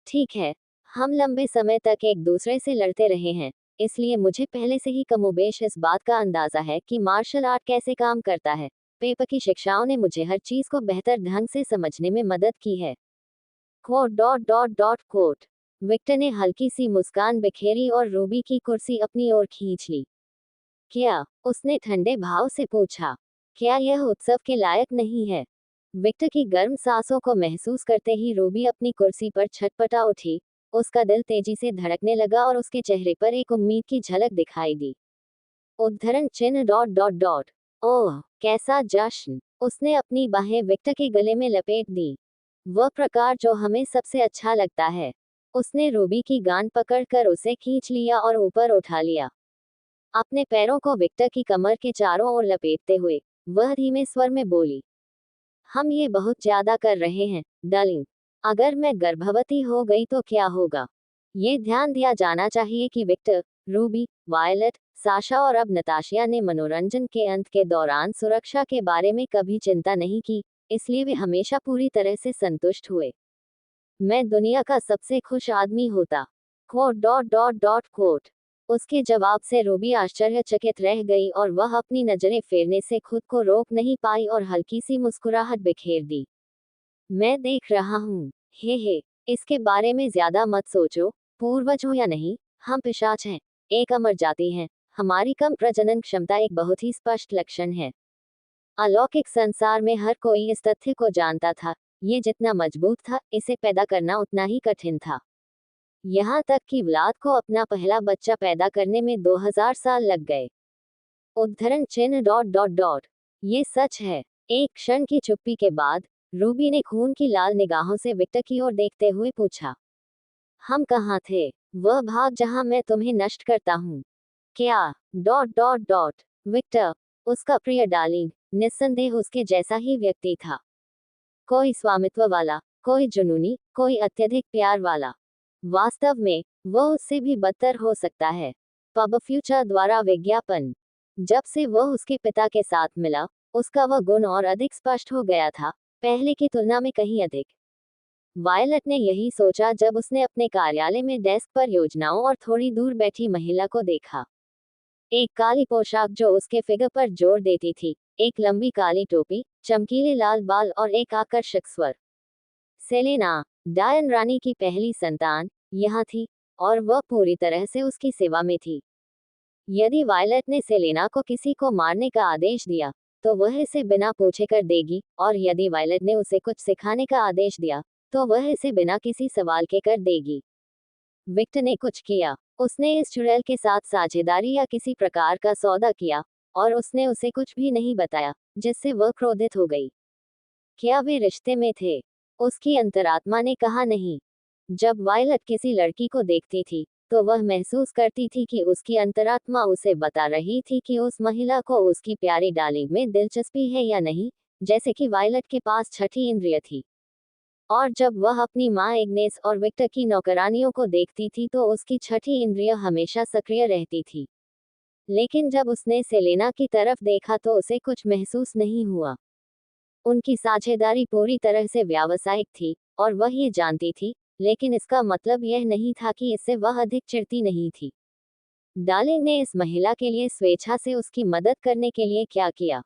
ठीक है, हम लंबे समय तक एक दूसरे से लड़ते रहे हैं, इसलिए मुझे पहले से ही कमोबेश इस बात का अंदाजा है कि मार्शल आर्ट कैसे काम करता है। पेपर की शिक्षाओं ने मुझे हर चीज को बेहतर ढंग से समझने में मदद की है। Quote dot dot dot quote. Victor ने हल्की सी मुस्कान बिखेरी और रूबी की कुर्सी अपनी ओर खींच ली। क्या? उसने ठंडे भाव से पूछा। क्या यह उत्सव के लायक नहीं है? विक्टर की गर्म सांसों को महसूस करते ही रूबी अपनी कुर्सी पर छटपटा उठी। उसका दिल तेजी से धड़कने लगा और उसके चेहरे पर एक उम्मीद की झलक दिखाई दी। उद्धरण चिन्ह डॉट डॉट डॉट। ओह, कैसा जश्न! उसने अपनी बाहें विक्टर के गले में लपेट दी। वह प्रकार जो हमें सबसे अच्छा लगता है। उसने रूबी की गांड पकड़कर उसे खींच लिया और ऊपर उठा लिया। अपने पैरों को विक्टर की कमर के चारों ओर लपेटते हुए वह धीमे स्वर में बोली, हम ये बहुत ज्यादा कर रहे हैं, डार्लिंग। अगर मैं गर्भवती हो गई तो क्या होगा? ये ध्यान दिया जाना चाहिए कि विक्टर, रूबी, वायलेट, साशा और अब नताशिया ने मनोरंजन के अंत के दौरान सुरक्षा के बारे में कभी चिंता नहीं की, इसलिए वे हमेशा पूरी तरह से संतुष्ट हुए। मैं दुनिया का सबसे खुश आदमी होता। Quote dot dot dot quote. उसके जवाब से रूबी आश्चर्यचकित रह गई और वह अपनी नजरें फेरने से खुद को रोक नहीं पाई और हल्की सी मुस्कुराहट बिखेर दी। मैं देख रहा हूँ। हे, इसके बारे में ज्यादा मत सोचो। पूर्वज हो या नहीं, हम पिशाच हैं, एक अमर जाति हैं। हमारी कम प्रजनन क्षमता एक बहुत ही स्पष्ट लक्षण है। अलौकिक संसार में हर कोई इस तथ्य को जानता था। ये जितना मजबूत था, इसे पैदा करना उतना ही कठिन था। यहाँ तक कि व्लाद को अपना पहला बच्चा पैदा करने में 2000 साल लग गए। उद्धरण चिन्ह डॉट डॉट डॉट। ये सच है। एक क्षण की चुप्पी के बाद रूबी ने खून की लाल निगाहों से विक्टर की ओर देखते हुए पूछा, हम कहाँ थे? वह भाग जहाँ मैं तुम्हें नष्ट करता हूँ। क्या? Dot dot dot. विक्टर, उसका प्रिय डार्लिंग, निस्संदेह उसके जैसा ही व्यक्ति था। कोई स्वामित्व वाला, कोई जुनूनी, कोई अत्यधिक प्यार वाला। वास्तव में वह उससे भी बदतर हो सकता है। पब फ्यूचर द्वारा विज्ञापन। जब से वह उसके पिता के साथ मिला, उसका वह गुण और अधिक स्पष्ट हो गया था, पहले की तुलना में कहीं अधिक। वायलट ने यही सोचा जब उसने अपने कार्यालय में डेस्क पर योजनाओं और थोड़ी दूर बैठी महिला को देखा। एक काली पोशाक जो उसके फिगर पर जोर देती थी, एक लंबी काली टोपी, चमकीले लाल बाल और एक आकर्षक स्वर। सेलेना, डायन रानी की पहली संतान, यहाँ थी, और वह पूरी तरह से उसकी सेवा में थी। यदि वायलट ने सेलेना को किसी को मारने का आदेश दिया, तो वह इसे बिना पूछे कर देगी, और यदि वायलट ने उसे कुछ सिखाने का आदेश दिया, तो वह इसे बिना किसी सवाल के कर देगी। विक्टर ने कुछ किया। उसने इस चुड़ैल के साथ साझेदारी या किसी प्रकार का सौदा किया, और उसने उसे कुछ भी नहीं बताया, जिससे वह क्रोधित हो गई। क्या वे रिश्ते में थे? उसकी अंतरात्मा ने कहा नहीं। जब वायलट किसी लड़की को देखती थी, तो वह महसूस करती थी कि उसकी अंतरात्मा उसे बता रही थी कि उस महिला को उसकी प्यारी डार्लिंग में दिलचस्पी है या नहीं, जैसे कि वायलट के पास छठी इंद्रिय थी। और जब वह अपनी माँ एग्नेस और विक्टर की नौकरानियों को देखती थी तो उसकी छठी इंद्रिय हमेशा सक्रिय रहती थी। लेकिन जब उसने सेलेना की तरफ देखा तो उसे कुछ महसूस नहीं हुआ। उनकी साझेदारी पूरी तरह से व्यावसायिक थी, और वह ये जानती थी, लेकिन इसका मतलब यह नहीं था कि इससे वह अधिक चिढ़ती नहीं थी। डार्लिंग ने इस महिला के लिए स्वेच्छा से उसकी मदद करने के लिए क्या किया?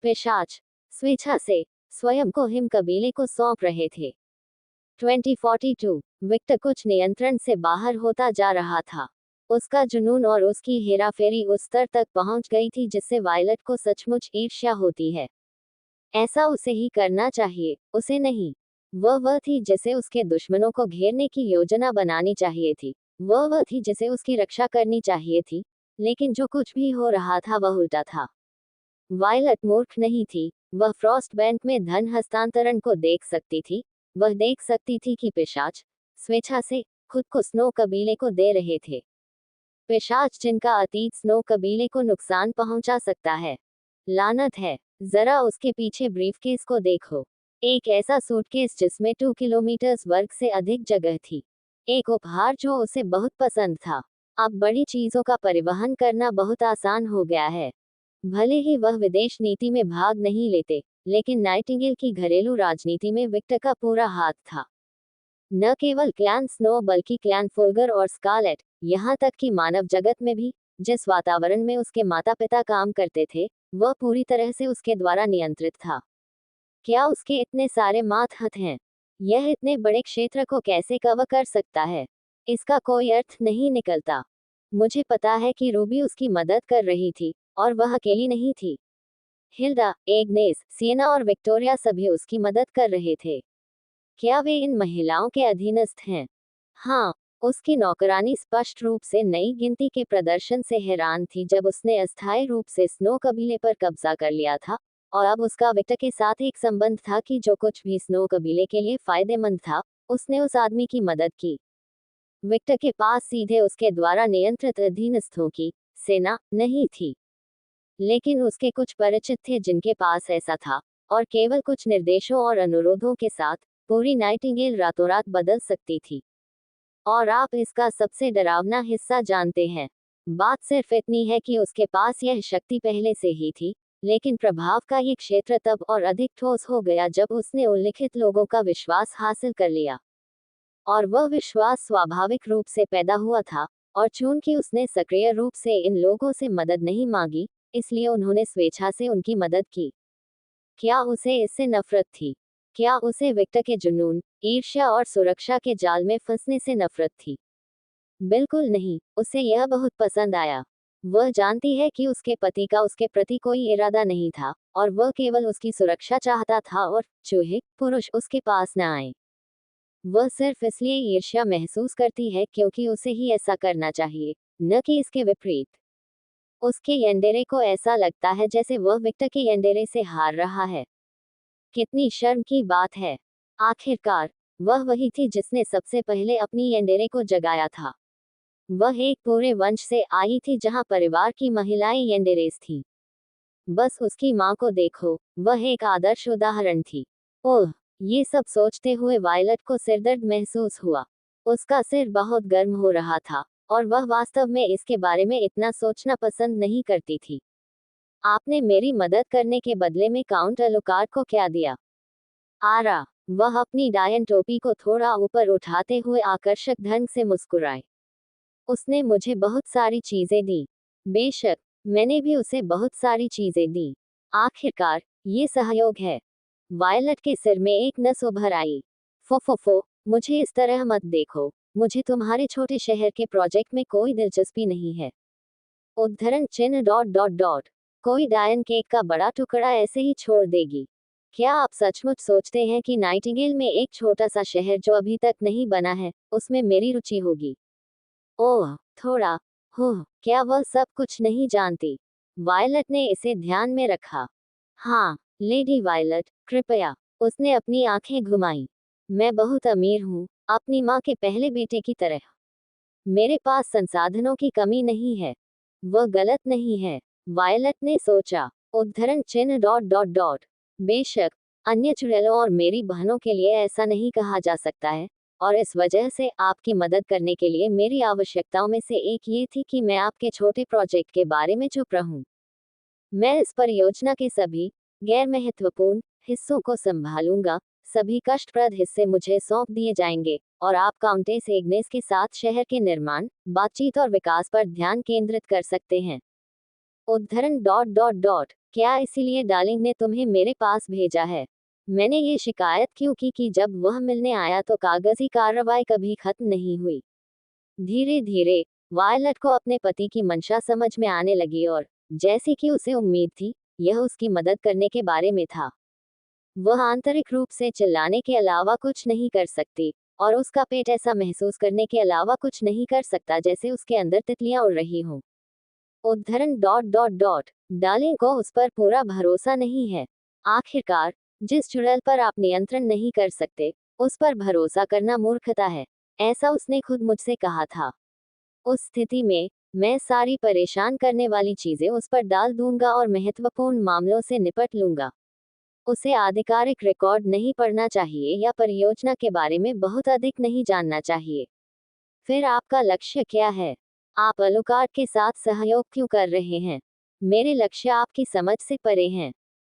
पिशाच, स्वेच्छा से, स्वयं को हिम कबीले को सौंप रहे थे। 2042। विक्टर कुछ नियंत्रण से बाहर होता जा रहा था। उसका जुनून और उसकी हेराफेरी उस स्तर तक पहुंच गई थी जिससे वायलट को सचमुच ईर्ष्या होती है। ऐसा उसे ही करना चाहिए, उसे नहीं। वह थी जिसे उसके दुश्मनों को घेरने की योजना बनानी चाहिए थी। वह थी जिसे उसकी रक्षा करनी चाहिए थी। लेकिन जो कुछ भी हो रहा था वह उल्टा था। वायलट मूर्ख नहीं थी। वह फ्रॉस्ट बैंक में धन हस्तांतरण को देख सकती थी। वह देख सकती थी कि पिशाच स्वेच्छा से खुद को स्नो कबीले को दे रहे थे। पिशाच जिनका अतीत स्नो कबीले को नुकसान पहुंचा सकता है। लानत है। जरा उसके पीछे ब्रीफकेस को देखो। एक ऐसा सूटकेस जिसमें 2 किलोमीटर वर्ग से अधिक जगह थी। एक उपहार जो उसे बहुत पसंद था। अब बड़ी चीजों का परिवहन करना बहुत आसान हो गया है। भले ही वह विदेश नीति में भाग नहीं लेते, लेकिन नाइटिंगेल की घरेलू राजनीति में विक्टर का पूरा हाथ था। न केवल क्लैन स्नो बल्कि क्लैन फोल्गर और स्कारलेट, यहाँ तक कि मानव जगत में भी, जिस वातावरण में उसके माता पिता काम करते थे, वह पूरी तरह से उसके द्वारा नियंत्रित था। क्या उसके इतने सारे मातहत हैं? यह इतने बड़े क्षेत्र को कैसे कवर कर सकता है? इसका कोई अर्थ नहीं निकलता। मुझे पता है कि रूबी उसकी मदद कर रही थी, और वह अकेली नहीं थी। हिल्डा, एग्नेस, सिएना और विक्टोरिया सभी उसकी मदद कर रहे थे। क्या वे इन महिलाओं के अधीनस्थ हैं? हाँ। उसकी नौकरानी स्पष्ट रूप से नई गिनती के प्रदर्शन से हैरान थी जब उसने अस्थायी रूप से स्नो कबीले पर कब्जा कर लिया था, और अब उसका विक्टर के साथ एक संबंध था कि जो कुछ भी स्नो कबीले के लिए फायदेमंद था, उसने उस आदमी की मदद की। विक्टर के पास सीधे उसके द्वारा नियंत्रित अधीनस्थों की सेना नहीं थी, लेकिन उसके कुछ परिचित थे जिनके पास ऐसा था, और केवल कुछ निर्देशों और अनुरोधों के साथ पूरी नाइटिंगेल रातों रात बदल सकती थी। और आप इसका सबसे डरावना हिस्सा जानते हैं। बात सिर्फ इतनी है कि उसके पास यह शक्ति पहले से ही थी, लेकिन प्रभाव का ये क्षेत्र तब और अधिक ठोस हो गया जब उसने उल्लिखित लोगों का विश्वास हासिल कर लिया। और वह विश्वास स्वाभाविक रूप से पैदा हुआ था, और चूंकि उसने सक्रिय रूप से इन लोगों से मदद नहीं मांगी, इसलिए उन्होंने स्वेच्छा से उनकी मदद की। क्या उसे इससे नफरत थी? क्या उसे विक्टर के जुनून, ईर्ष्या और सुरक्षा के जाल में फंसने से नफरत थी? बिल्कुल नहीं, उसे यह बहुत पसंद आया। वह जानती है कि उसके पति का उसके प्रति कोई इरादा नहीं था, और वह केवल उसकी सुरक्षा चाहता था और चूहे, पुरुष उसके पास न आए। वह सिर्फ इसलिए ईर्ष्या महसूस करती है क्योंकि उसे ही ऐसा करना चाहिए, न कि इसके विपरीत। उसके यंडेरे को ऐसा लगता है जैसे वह विक्टर के यंडेरे से हार रहा है। कितनी शर्म की बात है। आखिरकार, वह वही थी जिसने सबसे पहले अपनी यंडेरे को जगाया था। वह एक पूरे वंश से आई थी जहां परिवार की महिलाएं यंडेरेस थीं। बस उसकी माँ को देखो, वह एक आदर्श उदाहरण थी। ओह, ये सब सोचते हुए वायलट को सिरदर्द महसूस हुआ। उसका सिर बहुत गर्म हो रहा था, और वह वास्तव में इसके बारे में इतना सोचना पसंद नहीं करती थी। आपने मेरी मदद करने के बदले में काउंट अलुकार्ड को क्या दिया? आरा, वह अपनी डायन टोपी को थोड़ा ऊपर उठाते हुए आकर्षक ढंग से मुस्कुराए। उसने मुझे बहुत सारी चीजें दी। बेशक, मैंने भी उसे बहुत सारी चीजें दी। आखिरकार, ये सहयोग है। वायलट के सिर में एक नस उभर आई। फो, मुझे इस तरह मत देखो। मुझे तुम्हारे छोटे शहर के प्रोजेक्ट में कोई दिलचस्पी नहीं है। उद्धरण चिन्ह डॉट डॉट डॉट। कोई डायन केक का बड़ा टुकड़ा ऐसे ही छोड़ देगी? क्या आप सचमुच सोचते हैं कि नाइटिंगेल में एक छोटा सा शहर जो अभी तक नहीं बना है, उसमें मेरी रुचि होगी? ओह, थोड़ा। क्या वह सब कुछ नहीं जानती? वायलट ने इसे ध्यान में रखा। हाँ, लेडी वायलट, कृपया। उसने अपनी आंखें घुमाई। मैं बहुत अमीर हूँ, अपनी माँ के पहले बेटे की तरह। मेरे पास संसाधनों की कमी नहीं है। वह गलत नहीं है, वायलट ने सोचा। उद्धरण चिन्ह डॉट डॉट डॉट। बेशक, अन्य चुड़ैलों और मेरी बहनों के लिए ऐसा नहीं कहा जा सकता है, और इस वजह से आपकी मदद करने के लिए मेरी आवश्यकताओं में से एक ये थी कि मैं आपके छोटे प्रोजेक्ट के बारे में चुप रहूं। मैं इस परियोजना के सभी गैर महत्वपूर्ण हिस्सों को संभालूंगा। सभी कष्टप्रद हिस्से मुझे सौंप दिए जाएंगे, और आप काउंटेस एग्नेस के साथ शहर के निर्माण, बातचीत और विकास पर ध्यान केंद्रित कर सकते हैं। उद्धरण डॉट डॉट डॉट। क्या इसीलिए डार्लिंग ने तुम्हें मेरे पास भेजा है? मैंने ये शिकायत क्यों की कि जब वह मिलने आया तो कागजी कार्रवाई कभी खत्म नहीं हुई। धीरे धीरे वायलट को अपने पति की मंशा समझ में आने लगी और जैसी कि उसे उम्मीद थी, यह उसकी मदद करने के बारे में था। वह आंतरिक रूप से चिल्लाने के अलावा कुछ नहीं कर सकती, और उसका पेट ऐसा महसूस करने के अलावा कुछ नहीं कर सकता जैसे उसके अंदर तितलियां उड़ रही हों। उद्धरण डॉट डॉट डॉट डार्लिंग को उस पर पूरा भरोसा नहीं है। आखिरकार, जिस चुड़ैल पर आप नियंत्रण नहीं कर सकते, उस पर भरोसा करना मूर्खता है, ऐसा उसने खुद मुझसे कहा था। उस स्थिति में, मैं सारी परेशान करने वाली चीजें उस पर डाल दूंगा और महत्वपूर्ण मामलों से निपट लूंगा। उसे आधिकारिक रिकॉर्ड नहीं पढ़ना चाहिए या परियोजना के बारे में बहुत अधिक नहीं जानना चाहिए। फिर आपका लक्ष्य क्या है? आप अलुकार्ड के साथ सहयोग क्यों कर रहे हैं? मेरे लक्ष्य आपकी समझ से परे हैं।